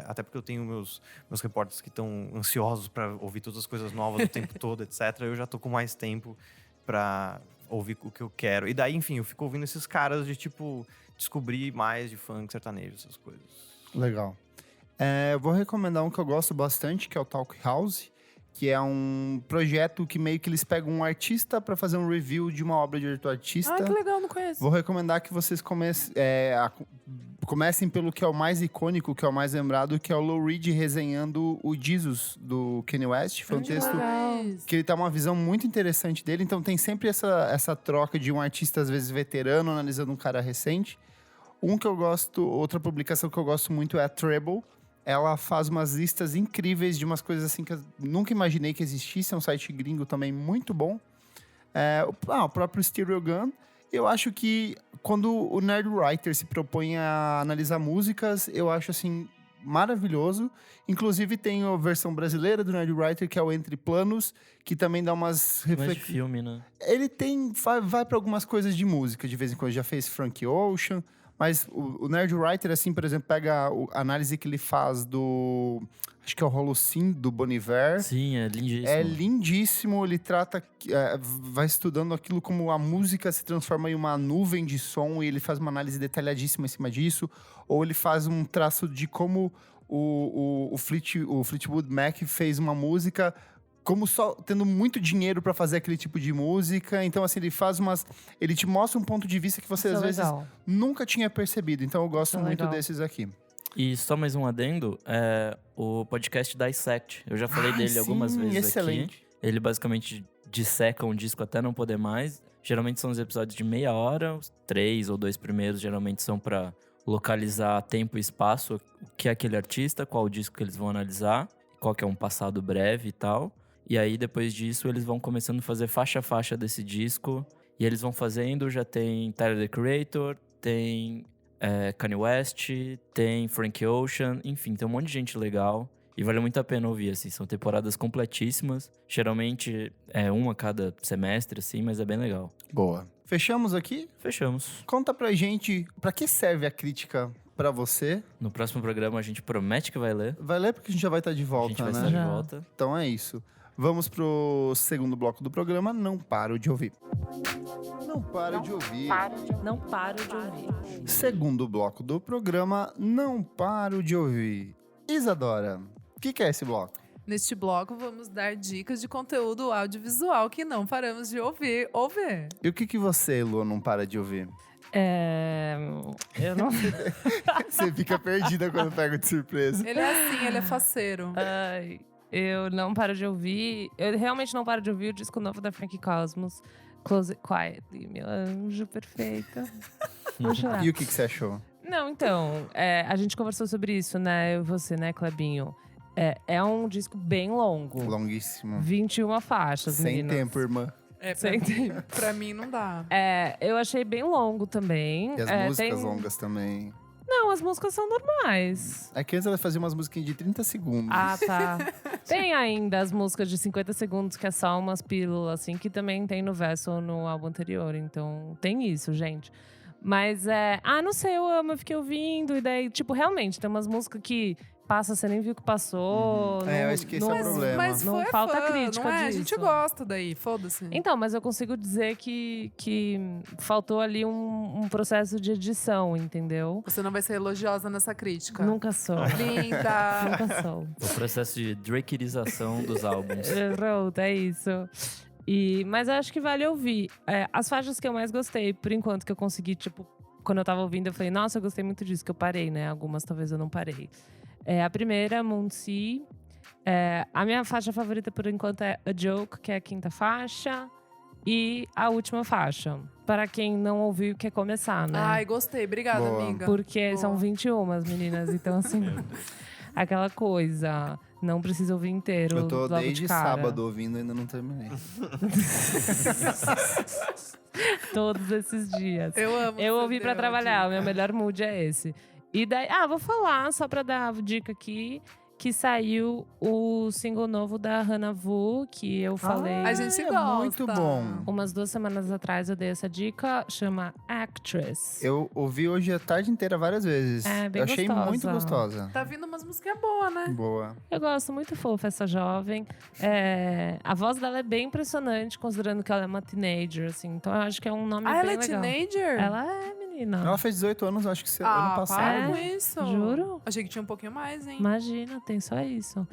Até porque eu tenho meus repórteres que estão ansiosos para ouvir todas as coisas novas o tempo todo, etc. Eu já tô com mais tempo para ouvir o que eu quero. E daí, enfim, eu fico ouvindo esses caras de, tipo, descobrir mais de funk, sertanejo, essas coisas. Legal. Eu vou recomendar um que eu gosto bastante, que é o Talk House, que é um projeto que meio que eles pegam um artista para fazer um review de uma obra de outro artista. Ah, que legal, não conheço. Vou recomendar que vocês comecem pelo que é o mais icônico, que é o mais lembrado, que é o Lou Reed resenhando o Jesus, do Kanye West. Foi um texto que ele tá uma visão muito interessante dele. Então tem sempre essa troca de um artista, às vezes veterano, analisando um cara recente. Um que eu gosto, outra publicação que eu gosto muito é a Treble. Ela faz umas listas incríveis de umas coisas assim que eu nunca imaginei que existisse. É um site gringo também muito bom. O próprio Stereo Gun. Eu acho que quando o Nerd Writer se propõe a analisar músicas, eu acho assim maravilhoso. Inclusive tem a versão brasileira do Nerd Writer, que é o Entre Planos, que também dá umas Mais de reflexões. filme, né? Ele vai para algumas coisas de música, de vez em quando. Já fez Frank Ocean. Mas o Nerd Writer, assim, por exemplo, pega a análise que ele faz do... Acho que é o Holocene, do Bon Iver. Sim, é lindíssimo. É lindíssimo. Ele trata... vai estudando aquilo como a música se transforma em uma nuvem de som. E ele faz uma análise detalhadíssima em cima disso. Ou ele faz um traço de como o Fleetwood Mac fez uma música... como só tendo muito dinheiro para fazer aquele tipo de música. Então, assim, ele te mostra um ponto de vista que você, às vezes, nunca tinha percebido. Então, eu gosto muito desses aqui. E só mais um adendo, o podcast Dissect. Eu já falei dele algumas vezes excelente. aqui. Ele basicamente disseca um disco até não poder mais. Geralmente são os episódios de meia hora, os 3 ou 2 primeiros geralmente são pra localizar tempo e espaço, o que é aquele artista, qual o disco que eles vão analisar, qual que é um passado breve e tal. E aí, depois disso, eles vão começando a fazer faixa a faixa desse disco. E eles vão fazendo, já tem Tyler, The Creator, tem Kanye West, tem Frank Ocean, enfim, tem um monte de gente legal. E vale muito a pena ouvir, assim, são temporadas completíssimas. Geralmente é uma a cada semestre, assim, mas é bem legal. Boa. Fechamos aqui? Fechamos. Conta pra gente, pra que serve a crítica pra você? No próximo programa a gente promete que vai ler. Vai ler porque a gente já vai estar de A volta, gente vai né? estar de Já. volta. Então é isso. Vamos pro segundo bloco do programa, Não Paro de Ouvir. Não paro de ouvir. Não paro de ouvir. Segundo bloco do programa, Não Paro de Ouvir. Isadora, o que é esse bloco? Neste bloco, vamos dar dicas de conteúdo audiovisual que não paramos de ouvir ou ver. E o que você, Lu, não para de ouvir? Eu não. Você fica perdida quando pega de surpresa. Ele é assim, ele é faceiro. Ai, eu não paro de ouvir. Eu realmente não paro de ouvir o disco novo da Frankie Cosmos, Close It Quietly, meu anjo perfeita. Vou chorar. E o que você achou? Não, então, a gente conversou sobre isso, né? Eu e você, né, Clebinho? É um disco bem longo. Longuíssimo. 21 faixas, Sem meninas. tempo, irmã. Sem tempo. Pra mim não dá. Eu achei bem longo também. E as músicas longas também. Não, as músicas são normais. É que antes ela fazia umas músicas de 30 segundos. Ah, tá. Tem ainda as músicas de 50 segundos, que é só umas pílulas, assim, que também tem no verso ou no álbum anterior. Então, tem isso, gente. Mas não sei, eu amo, eu fiquei ouvindo. E daí, tipo, realmente, tem umas músicas que passa, você nem viu que passou. Eu acho que esse é o problema. Mas Não foi falta fã, crítica não é? A disso. gente gosta daí, foda-se. Então, mas eu consigo dizer que faltou ali um processo de edição, entendeu? Você não vai ser elogiosa nessa crítica. Nunca sou. Linda! Nunca sou. O processo de drakerização dos álbuns. Pronto, é isso. Mas eu acho que vale ouvir. As faixas que eu mais gostei, por enquanto, que eu consegui, tipo, quando eu tava ouvindo, eu falei, nossa, eu gostei muito disso, que eu parei, né? Algumas talvez eu não parei. A primeira, Moonsea. A minha faixa favorita, por enquanto, é A Joke, que é a quinta faixa. E a última faixa. Para quem não ouviu, quer começar, né? Ai, gostei. Obrigada, Boa. amiga. Porque Boa. são 21, meninas. Então, assim, aquela coisa. Não precisa ouvir inteiro. Eu tô logo desde de cara. sábado ouvindo e ainda não terminei. Todos esses dias. Eu amo. Eu você ouvi pra deu a trabalhar, o dica. meu melhor mood é esse. E daí, vou falar, só pra dar a dica aqui, que saiu o single novo da Hannah Vu, que eu falei. a gente é gosta. muito bom. Umas 2 semanas atrás eu dei essa dica, chama Actress. Eu ouvi hoje a tarde inteira várias vezes. É, bem eu achei gostosa. muito gostosa. Tá vindo umas músicas boas, né? Boa. Eu gosto muito fofa essa jovem. A voz dela é bem impressionante, considerando que ela é uma teenager, assim. Então eu acho que é um nome Ah, bem ela é legal. teenager? Ela é, menina. Ela fez 18 anos, acho que ano Para passado. com isso. Juro? Achei que tinha um pouquinho mais, hein? Imagina, tem só isso.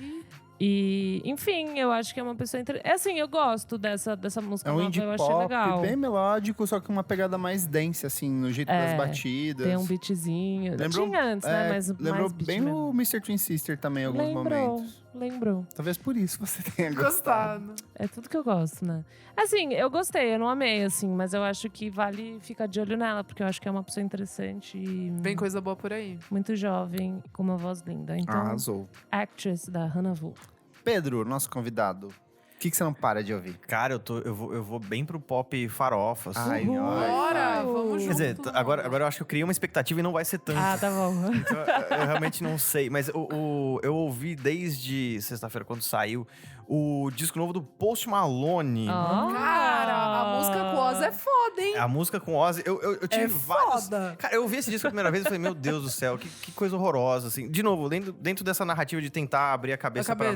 E, enfim, eu acho que é uma pessoa interessante. Assim, eu gosto dessa música É um nova, indie eu achei pop legal. bem melódico, só que uma pegada mais dance, assim, no jeito das batidas. Tem um beatzinho. Lembrou- Tinha antes, né? Mas lembrou mais beat bem mesmo. o Mr. Twin Sister também em alguns momentos. Lembrou. Talvez por isso você tenha gostado. Gostado. É tudo que eu gosto, né? Assim, eu gostei, eu não amei, assim, mas eu acho que vale ficar de olho nela, porque eu acho que é uma pessoa interessante e Vem coisa boa por aí. muito jovem, com uma voz linda. Então, Arrasou. Actress da Hannah Vu. Pedro, nosso convidado, o que você não para de ouvir? Cara, eu vou bem pro pop farofa. assim. Ai, Uhul. ai, Bora, ai. vamos junto. Quer dizer, agora eu acho que eu criei uma expectativa e não vai ser tanto. Ah, tá bom. Então, eu realmente não sei. Mas eu ouvi desde sexta-feira, quando saiu, o disco novo do Post Malone. Cara, a música com Oz é foda, hein? A música com Ozzy, eu tive É vários... foda. Cara, eu ouvi esse disco a primeira vez e falei, meu Deus do céu, que coisa horrorosa, assim. De novo, dentro dessa narrativa de tentar abrir a cabeça para aham.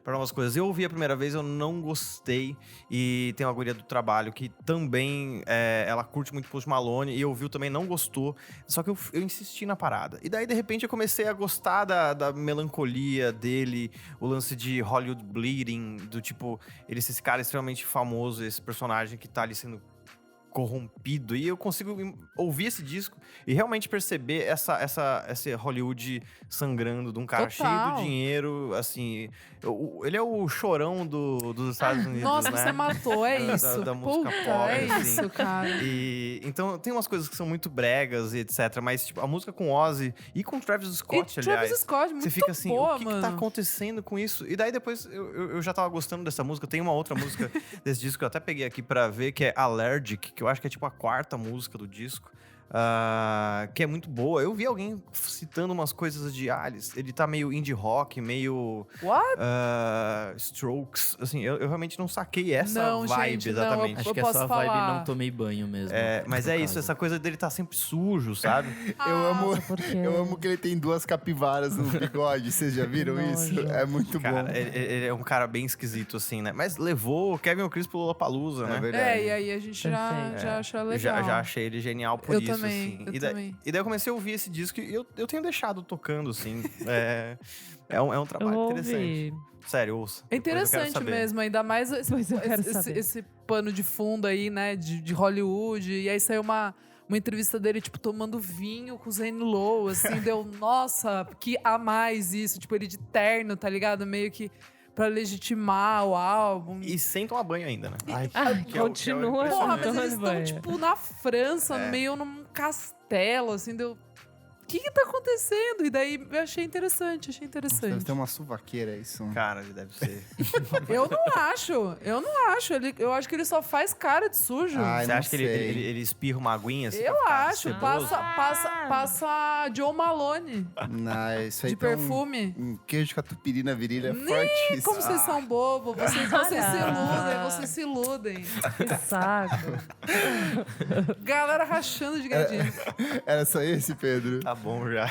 novas coisas. Eu ouvi a primeira vez, eu não gostei. E tem uma guria do trabalho que também, ela curte muito Post Malone. E ouviu também, não gostou. Só que eu insisti na parada. E daí, de repente, eu comecei a gostar da melancolia dele. O lance de Hollywood Bleeding. Do tipo, ele ser esse cara extremamente famoso. Esse personagem que tá ali sendo corrompido. E eu consigo ouvir esse disco e realmente perceber esse Hollywood sangrando de um cara cheio Total. do dinheiro, assim... Ele é o chorão dos Estados Unidos, Nossa, né? você matou, é Da- isso. da música Puta, pop, é assim. isso, cara. E, então, tem umas coisas que são muito bregas e etc. Mas, tipo, a música com Ozzy e com Travis Scott, E aliás... Travis Scott, muito Você fica assim, boa, o que mano. tá acontecendo com isso? E daí depois eu já tava gostando dessa música. Tem uma outra música desse disco que eu até peguei aqui pra ver, que é Allergic, que eu acho que é tipo a 4ª música do disco. Que é muito boa. Eu vi alguém citando umas coisas de Alice. Ele tá meio indie rock, meio What? Strokes. Assim, eu realmente não saquei essa Não, vibe gente, não, exatamente. Acho Eu que é só posso a vibe falar. não tomei banho mesmo. Mas no é isso, caso. essa coisa dele tá sempre sujo, sabe? Eu amo, Porque... eu amo que ele tem 2 capivaras no bigode. Vocês já viram Que isso? nojo. É muito Cara, bom. ele é um cara bem esquisito, assim, né? Mas levou o Kevin O'Chris pro Lollapalooza, né? verdade. E aí a gente Perfeito. já achou legal. Já achei ele genial por Eu isso, também, assim. eu E daí, também. e daí eu comecei a ouvir esse disco e eu tenho deixado tocando, assim. É um Eu trabalho vou interessante. ouvir. Sério, ouça. É Depois eu quero interessante saber. mesmo, ainda mais Pois eu quero saber. esse pano de fundo aí, né, de Hollywood. E aí saiu uma entrevista dele, tipo, tomando vinho com o Zane Lowe, assim, deu, nossa, que a mais isso. Tipo, ele de terno, tá ligado? Meio que pra legitimar o álbum. E sem tomar banho ainda, né? Ah, que é o- que é o continua. Porra, mas tomando eles estão, banho. tipo, na França, É. meio num castelo, assim, deu... O que tá acontecendo? E daí eu achei interessante, Deve interessante. ter uma suvaqueira isso. Cara, ele deve ser. Eu não acho. Eu acho que ele só faz cara de sujo. Ai, Você não acha que sei. ele espirra uma aguinha assim? Eu pra ficar acho. sedoso? Passa Joe Malone Não, isso aí de tem perfume. Um queijo de catupiry na virilha é Nem fortíssimo. Como vocês são bobos. Vocês se iludem. Que saco. Galera rachando de gadinho. Era só esse, Pedro? Tá bom já.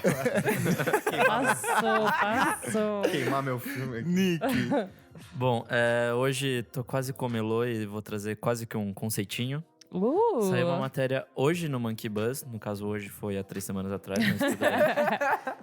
Passou. Queimar meu filme aqui. Nick. Bom, hoje tô quase como Elo e vou trazer quase que um conceitinho. Saiu uma matéria hoje no Monkey Buzz, no caso hoje foi há 3 semanas atrás, mas tudo bem.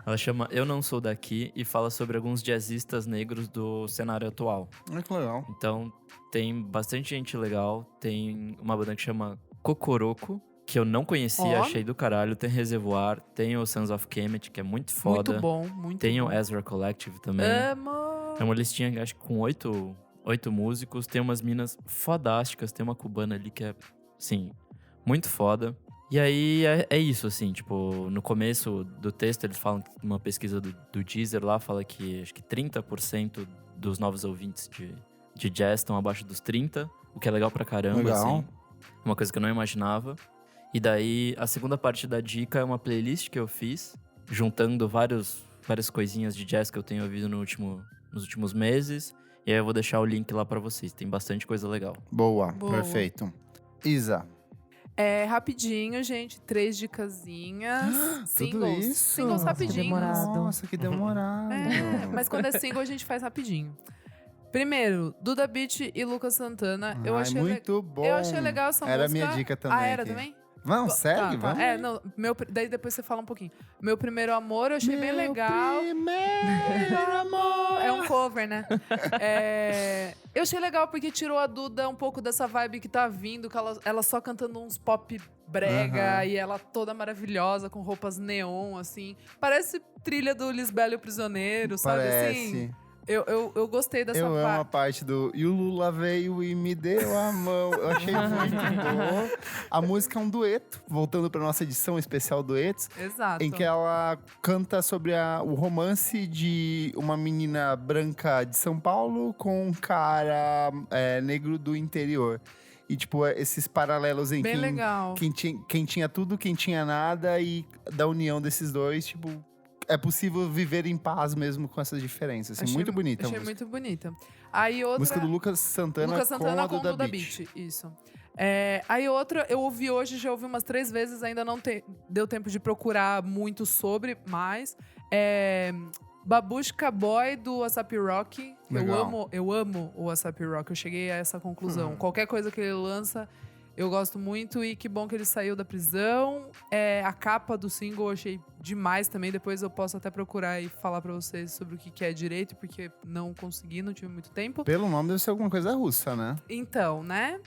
Ela chama Eu Não Sou Daqui e fala sobre alguns jazzistas negros do cenário atual. Olha que legal. Então, tem bastante gente legal. Tem uma banda que chama Cocoroco, que eu não conhecia, Ó. achei do caralho. Tem Reservoir, tem o Sons of Kemet, que é muito foda. Muito bom, muito Tem bom. o Ezra Collective também. Amo. É uma listinha, acho que com 8 músicos. Tem umas minas fodásticas. Tem uma cubana ali que é, assim, muito foda. E aí, é isso, assim, tipo, no começo do texto eles falam, uma pesquisa do Deezer lá, fala que acho que 30% dos novos ouvintes de jazz estão abaixo dos 30, o que é legal pra caramba, Legal. assim. Uma coisa que eu não imaginava. E daí, a segunda parte da dica é uma playlist que eu fiz, juntando várias coisinhas de jazz que eu tenho ouvido nos últimos meses. E aí eu vou deixar o link lá pra vocês. Tem bastante coisa legal. Boa, Boa. perfeito. Isa, Rapidinho, gente. 3 dicasinhas. tudo Singles. isso? Singles Que rapidinhos. demorado. Nossa, que demorado. Mas quando é single, a gente faz rapidinho. Primeiro, Duda Beat e Lucas Santana. Eu Ai, achei muito bom. Eu achei legal essa Era música. a minha dica também. Era aqui. também? Vamos, segue, Tá, tá. vamos. Não, daí depois você fala um pouquinho. Meu Primeiro Amor, eu achei bem legal. Primeiro amor. É um cover, né? Eu achei legal porque tirou a Duda um pouco dessa vibe que tá vindo, que ela só cantando uns pop brega Aham. e ela toda maravilhosa, com roupas neon, assim. Parece trilha do Lisbela e o Prisioneiro, sabe? Assim, Parece. eu gostei dessa Eu amo a vibe. parte do E o Lula veio e me deu a mão. Eu achei muito boa. A música é um dueto, voltando pra nossa edição especial duetos, Exato. em que ela canta sobre o romance de uma menina branca de São Paulo com um cara negro do interior. E, tipo, esses paralelos em Bem legal. quem tinha tudo, quem tinha nada, e da união desses dois, tipo, é possível viver em paz mesmo com essas diferenças. Assim, Achei- muito bonita a Achei música. muito bonita. Aí outra... Música do Lucas Santana, Lucas Santana com a Duda Beat. Isso. Aí outra, eu ouvi hoje, já ouvi umas 3 vezes, ainda não deu tempo de procurar muito sobre, mas... Babushka Boy, do A$AP Rocky. Legal. Eu amo o A$AP Rocky, eu cheguei a essa conclusão. Qualquer coisa que ele lança, eu gosto muito, e que bom que ele saiu da prisão. A capa do single eu achei demais também, depois eu posso até procurar e falar pra vocês sobre o que é direito, porque não consegui, não tive muito tempo. Pelo nome deve ser alguma coisa russa, né? Então, né?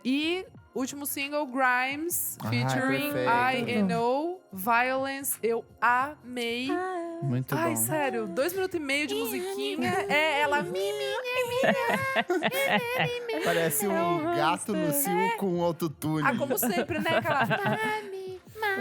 E Último single, Grimes, Ah, featuring perfeito. I&O, Violence. Eu amei. Muito Ai, bom. sério, 2 minutos e meio de musiquinha. Ela... Parece um gato no cio com autotune. Ah, como sempre, né? Aquela...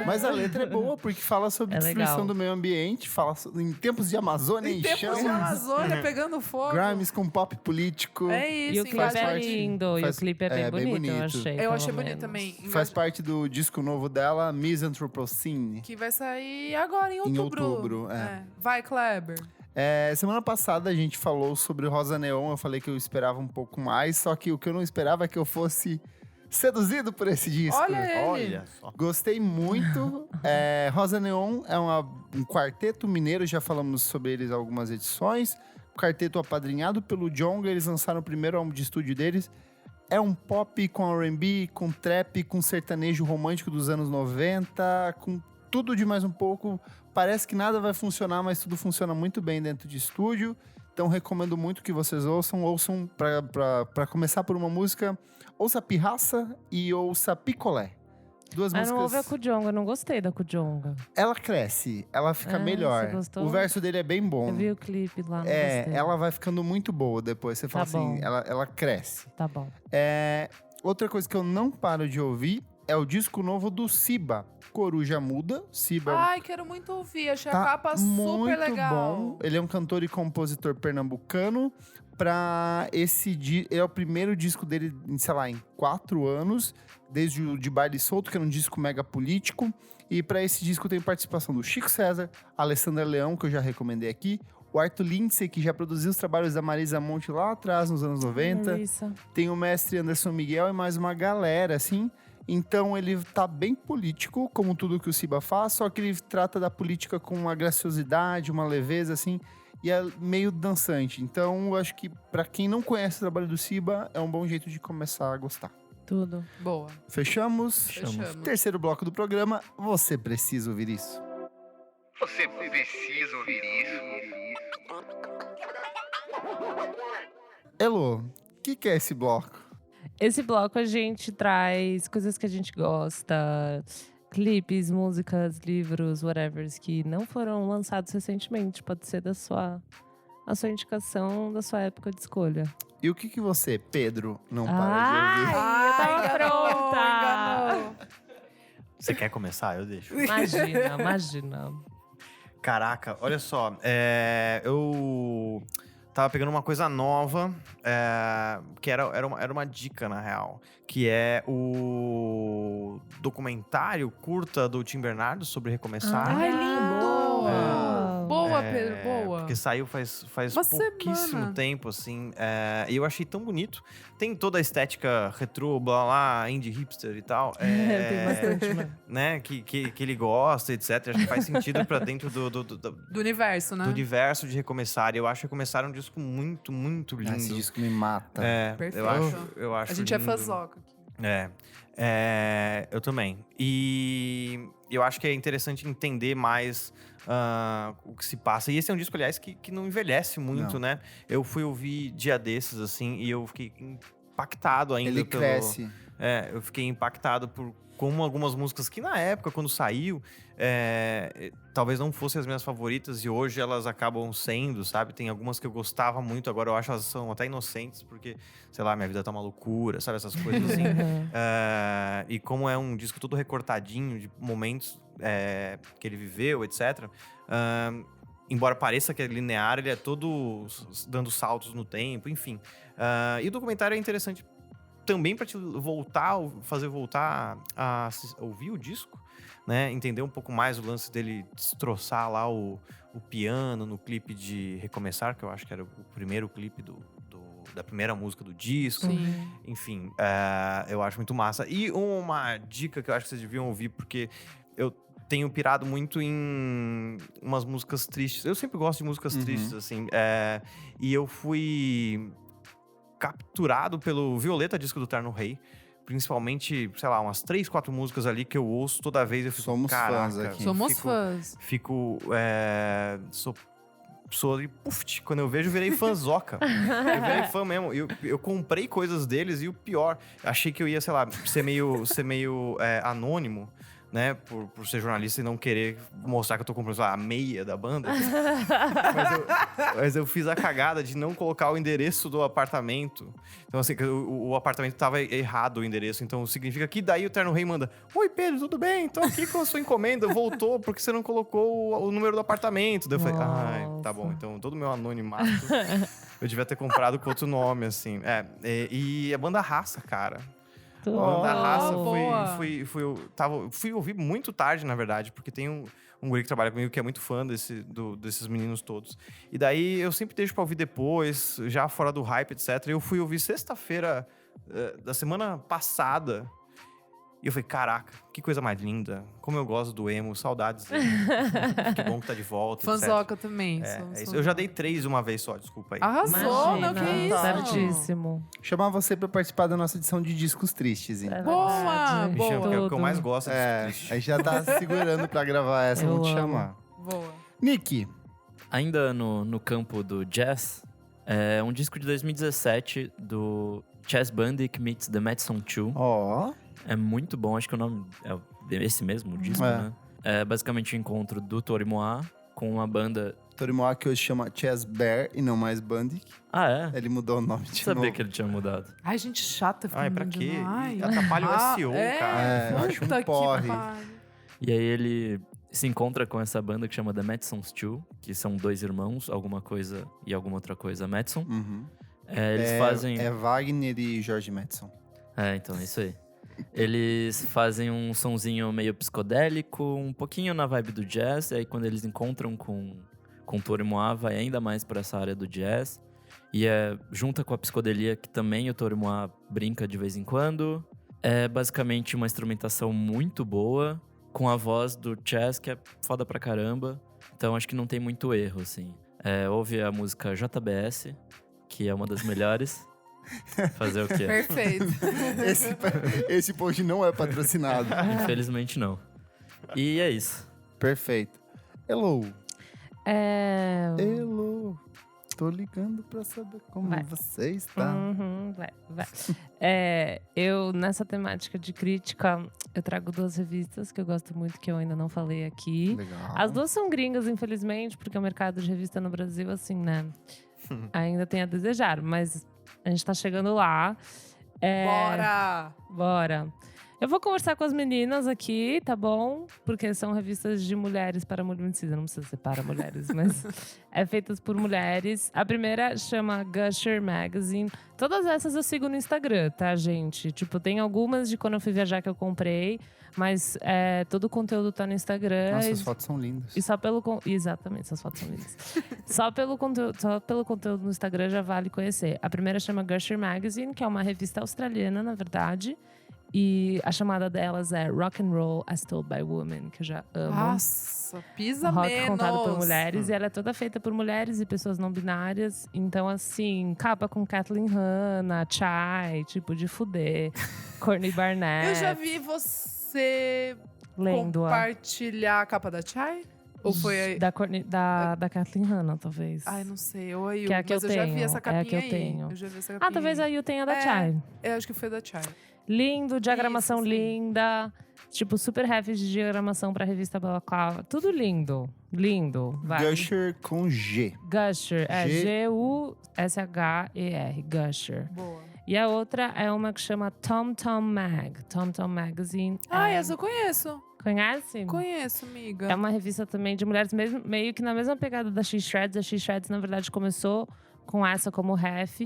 Mas a letra é boa, porque fala sobre É destruição legal. do meio ambiente, fala em tempos de Amazônia Em e tempos de chamas. Amazônia, pegando fogo. Grimes com pop político. É isso, E o clipe faz é parte- lindo, e faz- o clipe é bem é, bem bonito, eu bonito. achei. Eu pelo achei bonito menos. também. Faz parte do disco novo dela, Misanthropocene. Que vai sair agora, em Em outubro. outubro, é. Vai, Kleber. Semana passada a gente falou sobre Rosa Neon, eu falei que eu esperava um pouco mais, só que o que eu não esperava é que eu fosse seduzido por esse disco. Olha ele. Olha só. Gostei muito. Rosa Neon é um quarteto mineiro, já falamos sobre eles em algumas edições. Quarteto apadrinhado pelo Djonga, eles lançaram o primeiro álbum de estúdio deles. É um pop com R&B, com trap, com sertanejo romântico dos anos 90, com tudo de mais um pouco. Parece que nada vai funcionar, mas tudo funciona muito bem dentro de estúdio. Então recomendo muito que vocês ouçam. Ouçam, pra começar por uma música, ouça Pirraça e ouça Picolé. Duas Ah, não ouve a músicas. Kujonga, eu não gostei da Kujonga. Ela cresce, ela fica Ah, melhor. você gostou? O verso dele é bem bom. Eu vi o clipe lá, não gostei. Ela vai ficando muito boa depois. Você fala Tá assim, bom. ela cresce. Tá bom. Outra coisa que eu não paro de ouvir é o disco novo do Siba, Coruja Muda. Siba Ai, quero muito ouvir. Achei a tá capa muito super legal. bom. Ele é um cantor e compositor pernambucano. É o primeiro disco dele, sei lá, em 4 anos, desde o de Baile Solto, que era um disco mega político. E para esse disco tem participação do Chico César, Alessandra Leão, que eu já recomendei aqui, o Arthur Lindsay, que já produziu os trabalhos da Marisa Monte lá atrás, nos anos 90. Melissa. Tem o mestre Anderson Miguel e mais uma galera, assim. Então ele tá bem político, como tudo que o Siba faz, só que ele trata da política com uma graciosidade, uma leveza, assim, e é meio dançante. Então eu acho que pra quem não conhece o trabalho do Siba, é um bom jeito de começar a gostar. Tudo. Boa. Fechamos? Fechamos. Terceiro bloco do programa, você precisa ouvir isso. Você precisa ouvir isso. Elo, o que é esse bloco? Esse bloco a gente traz coisas que a gente gosta, clipes, músicas, livros, whatever, que não foram lançados recentemente. Pode ser a sua indicação da sua época de escolha. E o que você, Pedro, não para de ouvir? Eu tava pronta! Enganou. Você quer começar? Eu deixo. Imagina. Caraca, olha só. Eu tava pegando uma coisa nova, que era uma dica, na real. Que é o documentário curta do Tim Bernardo sobre recomeçar. Ai, lindo! Boa, Pedro, boa. Porque saiu faz Uma pouquíssimo semana. tempo, assim. E eu achei tão bonito. Tem toda a estética retrô, blá blá, indie hipster e tal. Tem bastante, né? Né? Que ele gosta, etc. Acho que faz sentido pra dentro do Do universo, né? universo de Recomeçar. E eu acho que Recomeçar é um disco muito, muito lindo. Esse disco me mata. Perfeito. Eu acho A gente é lindo. fãzoca aqui. Eu também. E eu acho que é interessante entender mais o que se passa. E esse é um disco, aliás, que não envelhece muito, Não. né? Eu fui ouvir dia desses, assim, e eu fiquei impactado ainda Ele pelo... cresce. Eu fiquei impactado por como algumas músicas que na época, quando saiu, talvez não fossem as minhas favoritas e hoje elas acabam sendo, sabe? Tem algumas que eu gostava muito, agora eu acho elas são até inocentes, porque, sei lá, minha vida tá uma loucura, sabe? Essas coisas assim. E como é um disco todo recortadinho de momentos que ele viveu, etc. Embora pareça que é linear, ele é todo dando saltos no tempo, enfim. E o documentário é interessante também para te fazer voltar a ouvir o disco, né? Entender um pouco mais o lance dele destroçar lá o piano no clipe de Recomeçar, que eu acho que era o primeiro clipe da primeira música do disco. Sim. Enfim, eu acho muito massa. E uma dica que eu acho que vocês deviam ouvir, porque eu tenho pirado muito em umas músicas tristes. Eu sempre gosto de músicas tristes, assim. E eu fui capturado pelo Violeta, disco do Terno Rei. Principalmente, sei lá, umas 3, 4 músicas ali que eu ouço toda vez. Eu fico, Somos caraca, fãs aqui. Somos fãs. Sou sou quando eu vejo, eu virei fãzoca. Eu virei fã mesmo. Eu comprei coisas deles e o pior, achei que eu ia, sei lá, ser meio anônimo, né? Por ser jornalista e não querer mostrar que eu tô comprando, sei lá, a meia da banda. mas eu fiz a cagada de não colocar o endereço do apartamento. Então, assim, o apartamento tava errado o endereço. Então, significa que daí o Terno Rei manda: Oi, Pedro, tudo bem? Tô aqui com a sua encomenda. Voltou porque você não colocou o número do apartamento. Daí eu falei: ai, tá bom. Então, todo o meu anonimato eu devia ter comprado com outro nome, assim. E a banda Raça, cara. Tudo. Da raça, boa. fui ouvir muito tarde, na verdade, porque tem um guri que trabalha comigo que é muito fã desses meninos todos. E daí eu sempre deixo pra ouvir depois, já fora do hype, etc. Eu fui ouvir sexta-feira da semana passada. E eu falei, caraca, que coisa mais linda. Como eu gosto do emo, saudades dele. Que bom que tá de volta, Fanzoca também. É isso. Eu já dei 3 uma vez só, desculpa aí. Arrasou, não, que Imagina, isso? certíssimo. Chamar você pra participar da nossa edição de discos tristes, hein? É Boa, verdade. Me chama, porque é o que eu Tudo. mais gosto. É, a gente já tá segurando pra gravar essa, Eu vou te amo. chamar. Boa. Nick, Ainda no campo do jazz, é um disco de 2017 do Chess Bandic meets The Madison 2. ó, É muito bom, acho que o nome é esse mesmo, o disco, É. né? É basicamente o encontro do Tori Moa com uma banda... Torimoa que hoje chama Chess Bear e não mais Bandic. Ah, é? Ele mudou o nome Não de sabia novo. que ele tinha mudado. Ai, gente chata. Ai, pra falando quê? demais. Atrapalha o SEO, cara. É, eu acho um Puta que porre. pariu. E aí ele se encontra com essa banda que chama The Madison's Two, que são 2 irmãos, alguma coisa e alguma outra coisa, Madison. Uhum. Eles fazem... É Wagner e Jorge Madison. Então, é isso aí. Eles fazem um sonzinho meio psicodélico, um pouquinho na vibe do jazz. E aí, quando eles encontram com Tori Moa, vai ainda mais para essa área do jazz. E junta com a psicodelia, que também o Tori Moa brinca de vez em quando. É basicamente uma instrumentação muito boa, com a voz do Chess, que é foda pra caramba. Então, acho que não tem muito erro, assim. Ouve a música JBS, que é uma das melhores. Fazer o quê? Perfeito. Esse post não é patrocinado. Infelizmente não. E é isso. Perfeito. Hello. É... Hello. Tô ligando pra saber como Vai. você está. Uhum, vai. Eu, nessa temática de crítica, eu trago 2 revistas que eu gosto muito, que eu ainda não falei aqui. Legal. As 2 são gringas, infelizmente, porque o mercado de revista no Brasil, assim, né? Ainda tem a desejar, mas a gente tá chegando lá. Bora! Eu vou conversar com as meninas aqui, tá bom? Porque são revistas de mulheres para mulheres. Não precisa ser para mulheres, mas é feitas por mulheres. A primeira chama Gusher Magazine. Todas essas eu sigo no Instagram, tá, gente? Tipo, tem algumas de quando eu fui viajar que eu comprei, mas todo o conteúdo tá no Instagram. Nossa, e- as fotos são lindas. e só pelo... Exatamente, essas fotos são lindas. só pelo conteúdo no Instagram já vale conhecer. A primeira chama Gusher Magazine, que é uma revista australiana, na verdade. E a chamada delas é Rock and Roll as Told by Women, que eu já amo. Nossa, pisa Rock menos. contado por mulheres. E ela é toda feita por mulheres e pessoas não binárias. Então, assim, capa com Kathleen Hanna, Chai, tipo, de fuder. Courtney Barnett. Eu já vi você lendo compartilhar a capa da Chai? Ou foi aí? da Kathleen Hanna, talvez. Ai, não sei. Ou aí, Que é a que mas eu eu já tenho, vi essa é a capinha que eu aí. tenho. Eu já vi essa capinha. Talvez aí eu tenha da É. Chai. Eu acho que foi da Chai. Lindo, diagramação Isso, sim. linda. Tipo, super heavy de diagramação pra revista Balaclava. Tudo lindo. Lindo. Vai. Gusher com G. Gusher. É G- Gusher. Gusher. Boa. E a outra é uma que chama Tom Tom Mag. Tom Tom Magazine. Ah, essa eu conheço. Conhece? Conheço, amiga. É uma revista também de mulheres, meio que na mesma pegada da She-Shreds. A She-Shreds, na verdade, começou com essa como ref,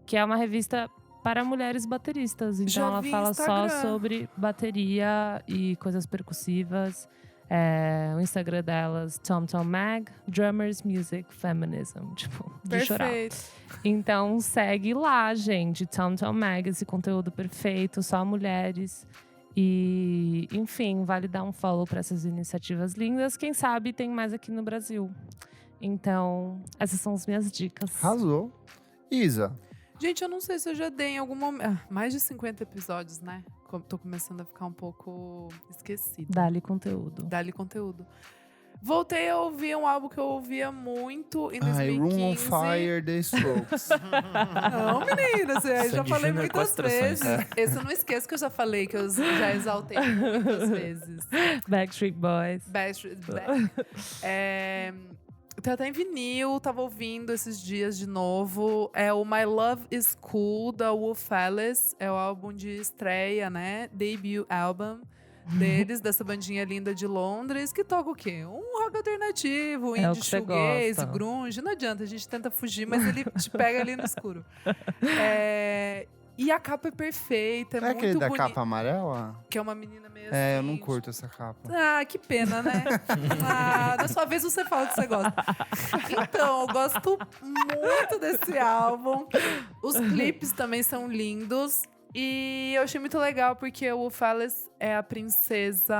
que é uma revista para mulheres bateristas. Então Já ela vi fala só Instagram. sobre bateria e coisas percussivas. O Instagram delas, Tom Tom Mag, Drummers, Music, Feminism. Tipo, de chorar. Perfeito. Então segue lá, gente. Tom Tom Mag, esse conteúdo perfeito, só mulheres. E, enfim, vale dar um follow para essas iniciativas lindas. Quem sabe tem mais aqui no Brasil. Então, essas são as minhas dicas. Arrasou. Isa. Gente, eu não sei se eu já dei em algum momento. Mais de 50 episódios, né? Tô começando a ficar um pouco esquecida. Dá-lhe conteúdo. Dá-lhe conteúdo. Voltei a ouvir um álbum que eu ouvia muito em Ai, 2015. Room on Fire, The Strokes. Não, menina, eu já Sandy falei Júnior com muitas as trações. vezes. Esse eu não esqueço que eu já falei, que eu já exaltei muitas vezes. Backstreet Boys. Tem até em vinil, tava ouvindo esses dias de novo. É o My Love Is Cool, da Wolf Alice. É o álbum de estreia, né? Debut album deles, dessa bandinha linda de Londres, que toca o quê? Um rock alternativo, É o indie que você shoegaze, gosta. grunge. Não adianta, a gente tenta fugir, mas ele te pega ali no escuro. E a capa é perfeita, é Não é aquele muito da bonita. capa amarela? Que é uma menina meio É, eu assim, não curto essa capa. Ah, que pena, né? Na sua vez você fala que você gosta. Então, eu gosto muito desse álbum. Os clipes também são lindos. E eu achei muito legal porque o Wolf Alice é a princesa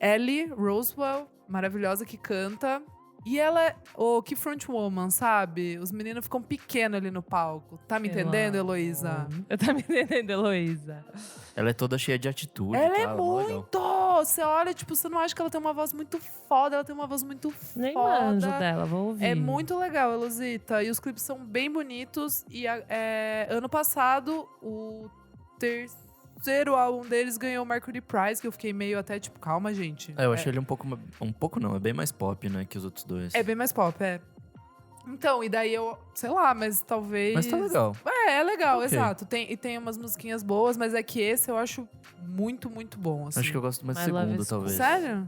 Ellie Roswell, maravilhosa, que canta. E ela é que frontwoman, sabe? Os meninos ficam pequenos ali no palco. Tá me entendendo, Heloísa? Eu tá me entendendo, Heloísa. Ela é toda cheia de atitude. Ela tá? é mó legal. muito! Você olha, tipo, você não acha que ela tem uma voz muito foda, ela tem uma voz muito Nem foda. manjo dela, vou ouvir. É muito legal, Elosita. E os clipes são bem bonitos. E ano passado, o terceiro álbum deles ganhou o Mercury Prize, que eu fiquei meio até tipo, calma, gente. Eu achei ele um pouco não, é bem mais pop, né, que os outros dois. É bem mais pop, é. Então, e daí eu, sei lá, mas talvez. Mas tá legal. É legal, Ok. exato. E tem umas musiquinhas boas, mas é que esse eu acho muito, muito bom. Assim. Acho que eu gosto mais do My Love segundo, Is talvez. Sério?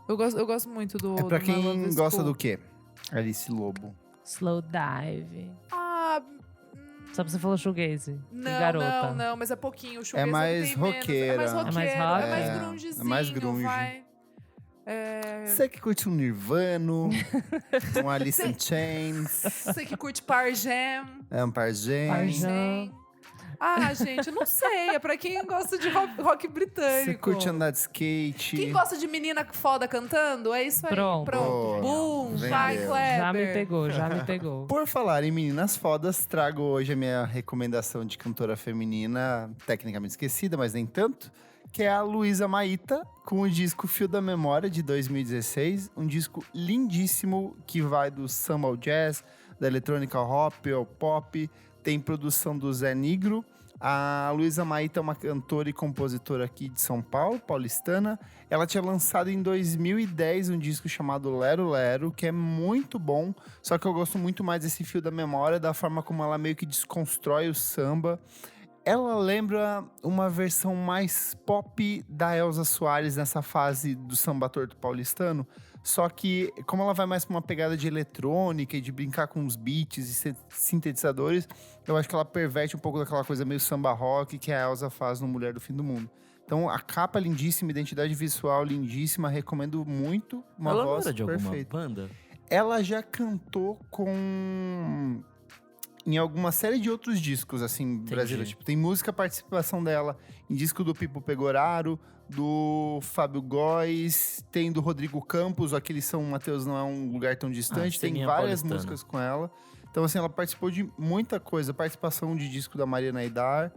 Eu gosto muito do. É pra do My Love quem Is gosta Cool. do quê? Alice Lobo. Slow Dive. Ah, Só pra você falou shoegaze. Que não, garota. não, mas é pouquinho. O shoegaze mais tem menos. roqueira. É mais É mais roqueira, rock? é mais É, grungezinho, é mais grunge. vai. Você que curte um Nirvana, um Alice in Chains, Você que curte Pearl Jam. um Pargem. Parjam. Ah, gente, eu não sei. É pra quem gosta de rock britânico. Você curte andar de skate. Quem gosta de menina foda cantando? É isso aí. Pronto. Boa. Boom, Vendeu. vai, Kleber. Já me pegou, já me pegou. Por falar em meninas fodas, trago hoje a minha recomendação de cantora feminina, tecnicamente esquecida, mas nem tanto, que é a Luísa Maíta, com o disco Fio da Memória, de 2016. Um disco lindíssimo, que vai do samba ao jazz, da eletrônica ao hop, ao pop. Tem produção do Zé Nigro. A Luísa Maíta é uma cantora e compositora aqui de São Paulo, paulistana. Ela tinha lançado em 2010 um disco chamado Lero Lero, que é muito bom. Só que eu gosto muito mais desse Fio da Memória, da forma como ela meio que desconstrói o samba. Ela lembra uma versão mais pop da Elza Soares nessa fase do samba torto paulistano. Só que, como ela vai mais pra uma pegada de eletrônica e de brincar com os beats e sintetizadores, eu acho que ela perverte um pouco daquela coisa meio samba rock que a Elza faz no Mulher do Fim do Mundo. Então, a capa é lindíssima, identidade visual lindíssima, recomendo muito. Uma Ela não voz era de alguma perfeita. banda? Ela já cantou em alguma série de outros discos, assim, brasileiros. Tipo, tem música, participação dela em disco do Pipo Pegoraro, do Fábio Góes, tem do Rodrigo Campos, aquele São Mateus não é um lugar tão distante, tem ceninha várias paulistana. músicas com ela. Então, assim, ela participou de muita coisa, participação de disco da Mariana Aidar.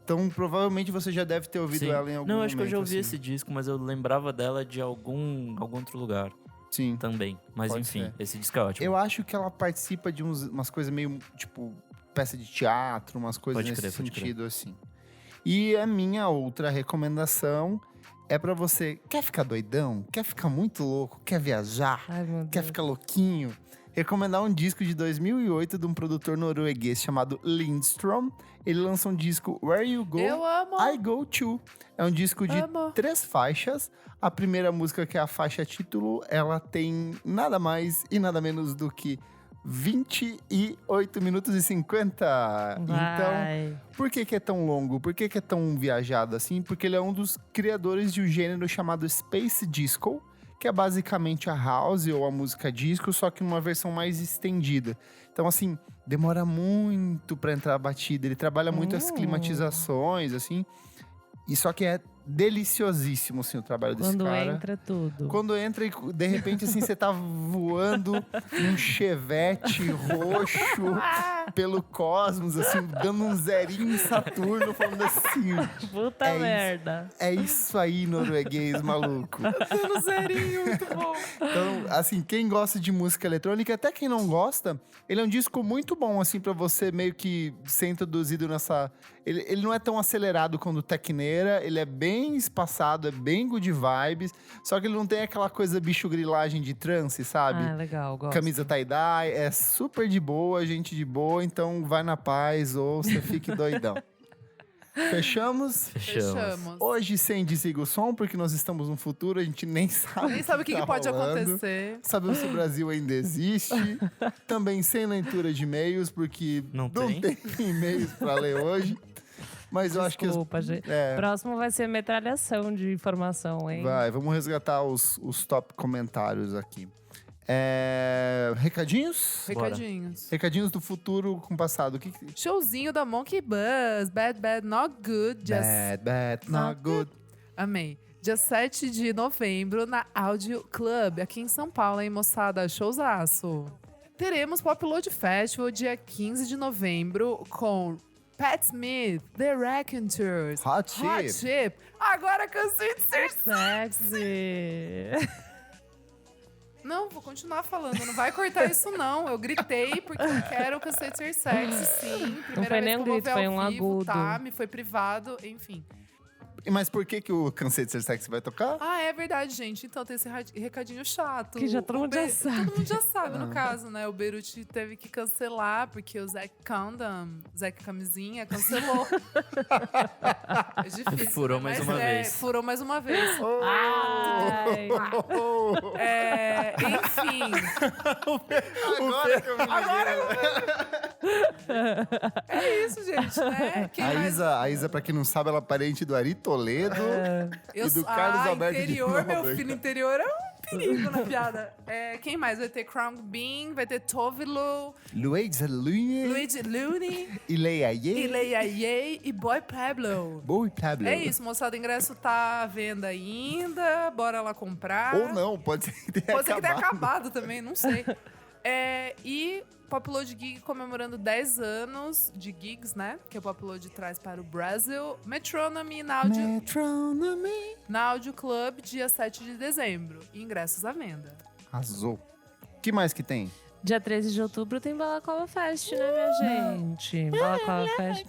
Então, provavelmente você já deve ter ouvido Sim. ela em algum momento. Não, acho que eu já ouvi assim. esse disco, mas eu lembrava dela de algum outro lugar Sim. também. Mas Pode enfim, ser. esse disco é ótimo. Eu acho que ela participa de umas coisas meio, tipo, peça de teatro, umas coisas Pode nesse crer, pode sentido, assim. E a minha outra recomendação é pra você, quer ficar doidão? Quer ficar muito louco? Quer viajar? Ai, meu Deus. Quer ficar louquinho? Recomendar um disco de 2008 de um produtor norueguês chamado Lindstrom. Ele lança um disco Where You Go, Eu amo. I Go To. É um disco de Amo. 3 faixas. A primeira música, que é a faixa título, ela tem nada mais e nada menos do que 28 minutos e 50. Então, Vai. por que é tão longo? Por que é tão viajado assim? Porque ele é um dos criadores de um gênero chamado Space Disco, que é basicamente a house ou a música disco, só que numa versão mais estendida. Então, assim, demora muito pra entrar a batida. Ele trabalha muito as climatizações, assim. E só que é deliciosíssimo, assim, o trabalho desse Quando cara. entra tudo. Quando entra e, de repente, assim, você tá voando num chevette roxo pelo cosmos, assim, dando um zerinho em Saturno, falando assim, Puta É isso. merda. é isso aí, norueguês maluco. Dando zerinho, muito bom. Então, assim, quem gosta de música eletrônica, até quem não gosta, ele é um disco muito bom, assim, pra você meio que ser introduzido nessa... Ele não é tão acelerado quanto o Tecneira, ele é bem espaçado, é bem good vibes, só que ele não tem aquela coisa bicho grilagem de trance, sabe? Ah, legal, gosto. Camisa tie-dye, é super de boa, gente de boa, então vai na paz ou você fique doidão. Fechamos? Fechamos. Hoje sem desliga o som, porque nós estamos no futuro, a gente nem sabe Nem sabe o que, tá que pode rolando. acontecer. Sabemos se o Brasil ainda existe. Também sem leitura de e-mails, porque Não tem tem. e-mails pra ler hoje. Mas eu acho que... Desculpa, gente. É, Próximo vai ser metralhação de informação, hein? vamos resgatar os top comentários aqui. Recadinhos? Recadinhos. Recadinhos do futuro com o passado. O que Showzinho da Monkey Buzz. Bad, bad, not good. Just... Bad, not good. Amei. Dia 7 de novembro, na Audio Club, aqui em São Paulo, hein, moçada? Showzaço. Teremos Pop Load Festival dia 15 de novembro com Pat Smith, The Raconteurs, Hot Chip. Chip. Agora cansei de ser Sexy. Não, vou continuar falando. Não vai cortar isso, não. Eu gritei porque eu quero cansei de ser sexy, sim. Primeira foi vez nem que um eu vou grito, ver foi ao um vivo, agudo. tá? Me foi privado, enfim. Mas por que o Cansei de Ser Sexy vai tocar? Ah, é verdade, gente. Então tem esse recadinho chato. Que já todo O mundo já sabe. Todo mundo já sabe, no caso, né? O Beirute teve que cancelar, porque o Zac Condom, Zac Camisinha, cancelou. É difícil. Furou né? mais Mas uma vez. Furou mais uma vez. Ai. Enfim. Agora que eu me É isso, gente, né? Quem mais- A Isa, pra quem não sabe, ela é parente do Ari Toledo e do Carlos Alberto interior, de meu Nóbrega. filho, interior é um perigo na piada. Quem mais? Vai ter Crown Bean, vai ter Tovilo, Luísa Lune, Luigi Luni, Ileia Ye, Ileia Ye e Boy Pablo. Boa Pablo. É isso, moçada. O ingresso tá à venda ainda. Bora lá comprar. Ou não, pode ser que tenha Pode ser que tenha acabado. acabado também, não sei. E Popload Gig comemorando 10 anos de gigs, né? Que o Popload traz para o Brasil. Metronomy na Audio Club, dia 7 de dezembro. E ingressos à venda. Arrasou. O que mais que tem? Dia 13 de outubro tem Balaclava Fest, né, minha gente? Balaclava Fest.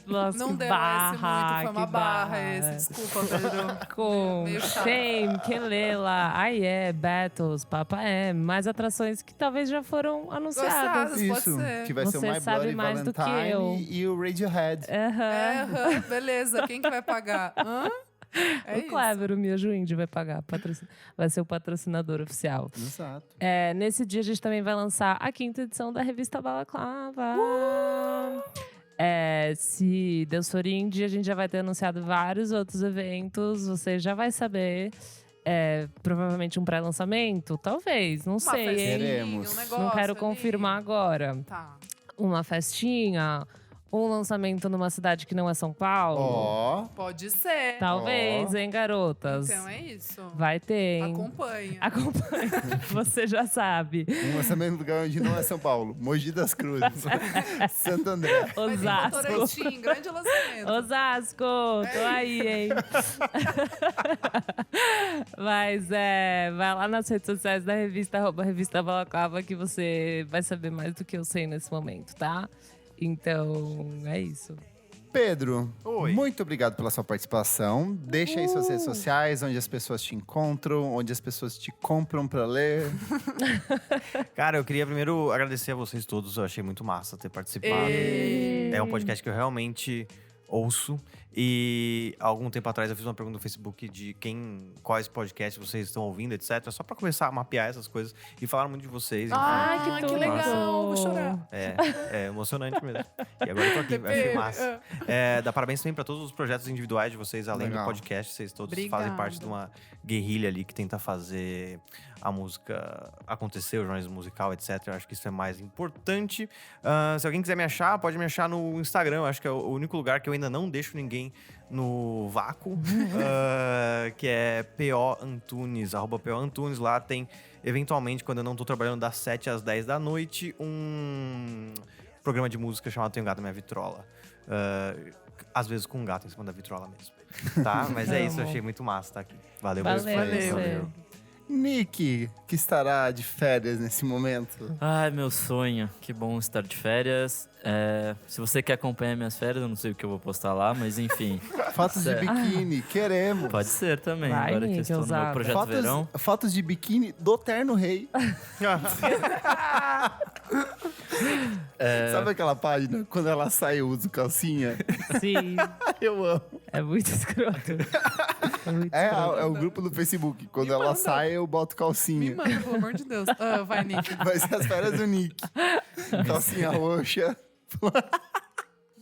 Nossa, Não que deu barra, esse muito, foi uma que barra esse. Desculpa, Pedro. Com Meio chato. Shame, Kelela, Aie, Battles, Papa M, mais atrações que talvez já foram anunciadas. Gostadas. Pode Isso, ser. que vai ser o Você My sabe Bloody mais do que Valentine eu. e o Radiohead. Aham. Beleza, quem que vai pagar? Hã? É O isso. Clever, o Miojo Indie, vai pagar. Vai ser o patrocinador oficial. Exato. Nesse dia a gente também vai lançar a 5ª edição da revista Balaclava. Se Deus for indie, a gente já vai ter anunciado vários outros eventos. Você já vai saber. Provavelmente um pré-lançamento? Talvez, não sei, hein? festinha, Teremos. um negócio Não quero ali. confirmar agora. Tá. Uma festinha, um lançamento numa cidade que não é São Paulo. Ó, Pode ser. Talvez, hein, garotas? Então é isso. Vai ter, hein? Acompanha. Acompanhe. Você já sabe. um lançamento do lugar onde não é São Paulo. Mogi das Cruzes. Santo André. Vai ter Osasco. Votorantim, grande lançamento. Osasco, tô aí, hein? Mas vai lá nas redes sociais da revista, @revista Balaclava, que você vai saber mais do que eu sei nesse momento, tá? Então, é isso. Pedro, Oi. muito obrigado pela sua participação. Deixa aí suas redes sociais, onde as pessoas te encontram, onde as pessoas te compram pra ler. Cara, eu queria primeiro agradecer a vocês todos. Eu achei muito massa ter participado. É um podcast que eu realmente ouço. E há algum tempo atrás eu fiz uma pergunta no Facebook de quais podcasts vocês estão ouvindo, etc. Só pra começar a mapear essas coisas. E falaram muito de vocês. enfim. Ah, que tudo. legal. Vou chorar. É emocionante mesmo. E agora eu tô aqui, achei massa. Dá parabéns também pra todos os projetos individuais de vocês, além Legal. do podcast. Vocês todos Obrigada. fazem parte de uma guerrilha ali que tenta fazer a música acontecer, o jornalismo musical, etc. Eu acho que isso é mais importante. Se alguém quiser me achar, pode me achar no Instagram. Eu acho que é o único lugar que eu ainda não deixo ninguém no vácuo, que é PO Antunes, @PO Antunes. Lá tem, eventualmente, quando eu não tô trabalhando, das 7 às 10 da noite, um programa de música chamado Tenho Gato na Minha Vitrola. Às vezes com um gato em cima da vitrola mesmo. Tá? Mas é isso, eu achei muito massa estar aqui. Valeu. Valeu. Nick, que estará de férias nesse momento. Ai, meu sonho. Que bom estar de férias. Se você quer acompanhar minhas férias, eu não sei o que eu vou postar lá, mas enfim. Fotos de biquíni, queremos. Pode ser também. Vai, Agora que eu Nick, estou no meu ousado. projeto verão. Fotos de biquíni do Terno Rei. Sabe aquela página? Quando ela sai, eu uso calcinha. Sim, Eu amo. é muito escroto. É muito escroto. É o grupo do Facebook. Quando ela sai, eu boto Me calcinha. manda, pelo amor de Deus. Vai, Nick. Vai ser as férias do Nick. Calcinha roxa.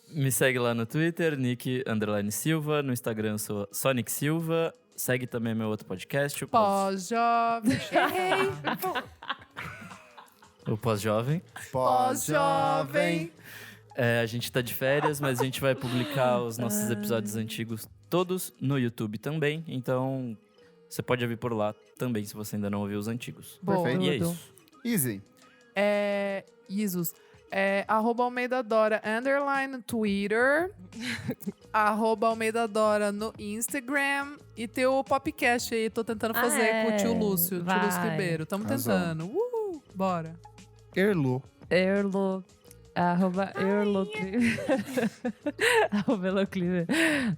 Me segue lá no Twitter, Nick_Silva. No Instagram, eu sou Sonic Silva. Segue também meu outro podcast, Pós-jovem. Errei. o Pós-Jovem. Pós-jovem. A gente tá de férias, mas a gente vai publicar os nossos episódios antigos todos no YouTube também. Então, você pode ouvir por lá também, se você ainda não ouviu os antigos. Boa. Perfeito. E é Tudo. isso. Easy. Jesus. @Almeida Dora _ Twitter. @Almeida Dora no Instagram. E tem o podcast aí, tô tentando fazer com o tio Lúcio. Tio Vai. Lúcio Ribeiro. Tamo Arrasou. tentando. Bora. Erlo. Erlo, @Erloclive. @Erloclive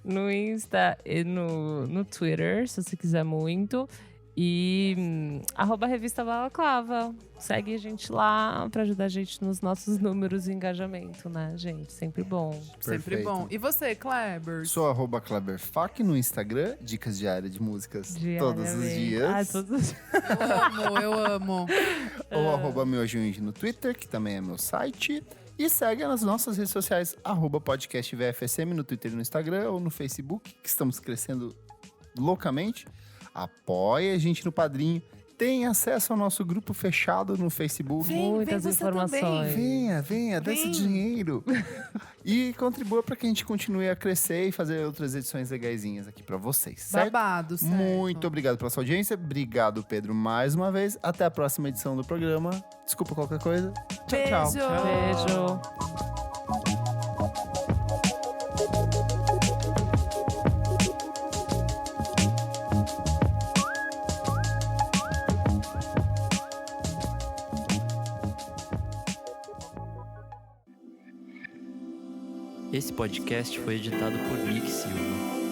no Insta e no Twitter, se você quiser muito. E @Revista Balaclava. Segue a gente lá pra ajudar a gente nos nossos números e engajamento, né, gente? Sempre bom. Sempre Perfeito. bom. E você, Kleber? Sou @KleberFac no Instagram. Dicas diárias de músicas todos os Diariamente. dias. Todos os dias. Eu amo. Ou @miojoinge no Twitter, que também é meu site. E segue nas nossas redes sociais, @podcastvfsm no Twitter e no Instagram, ou no Facebook, que estamos crescendo loucamente. Apoie a gente no Padrinho. Tem acesso ao nosso grupo fechado no Facebook. Muitas informações. Venha, dá esse dinheiro. E contribua para que a gente continue a crescer e fazer outras edições legaisinhas aqui para vocês, certo? Babado, certo? Muito obrigado pela sua audiência. Obrigado, Pedro, mais uma vez. Até a próxima edição do programa. Desculpa qualquer coisa. Tchau, tchau. Beijo. Beijo. Esse podcast foi editado por Nick Silva.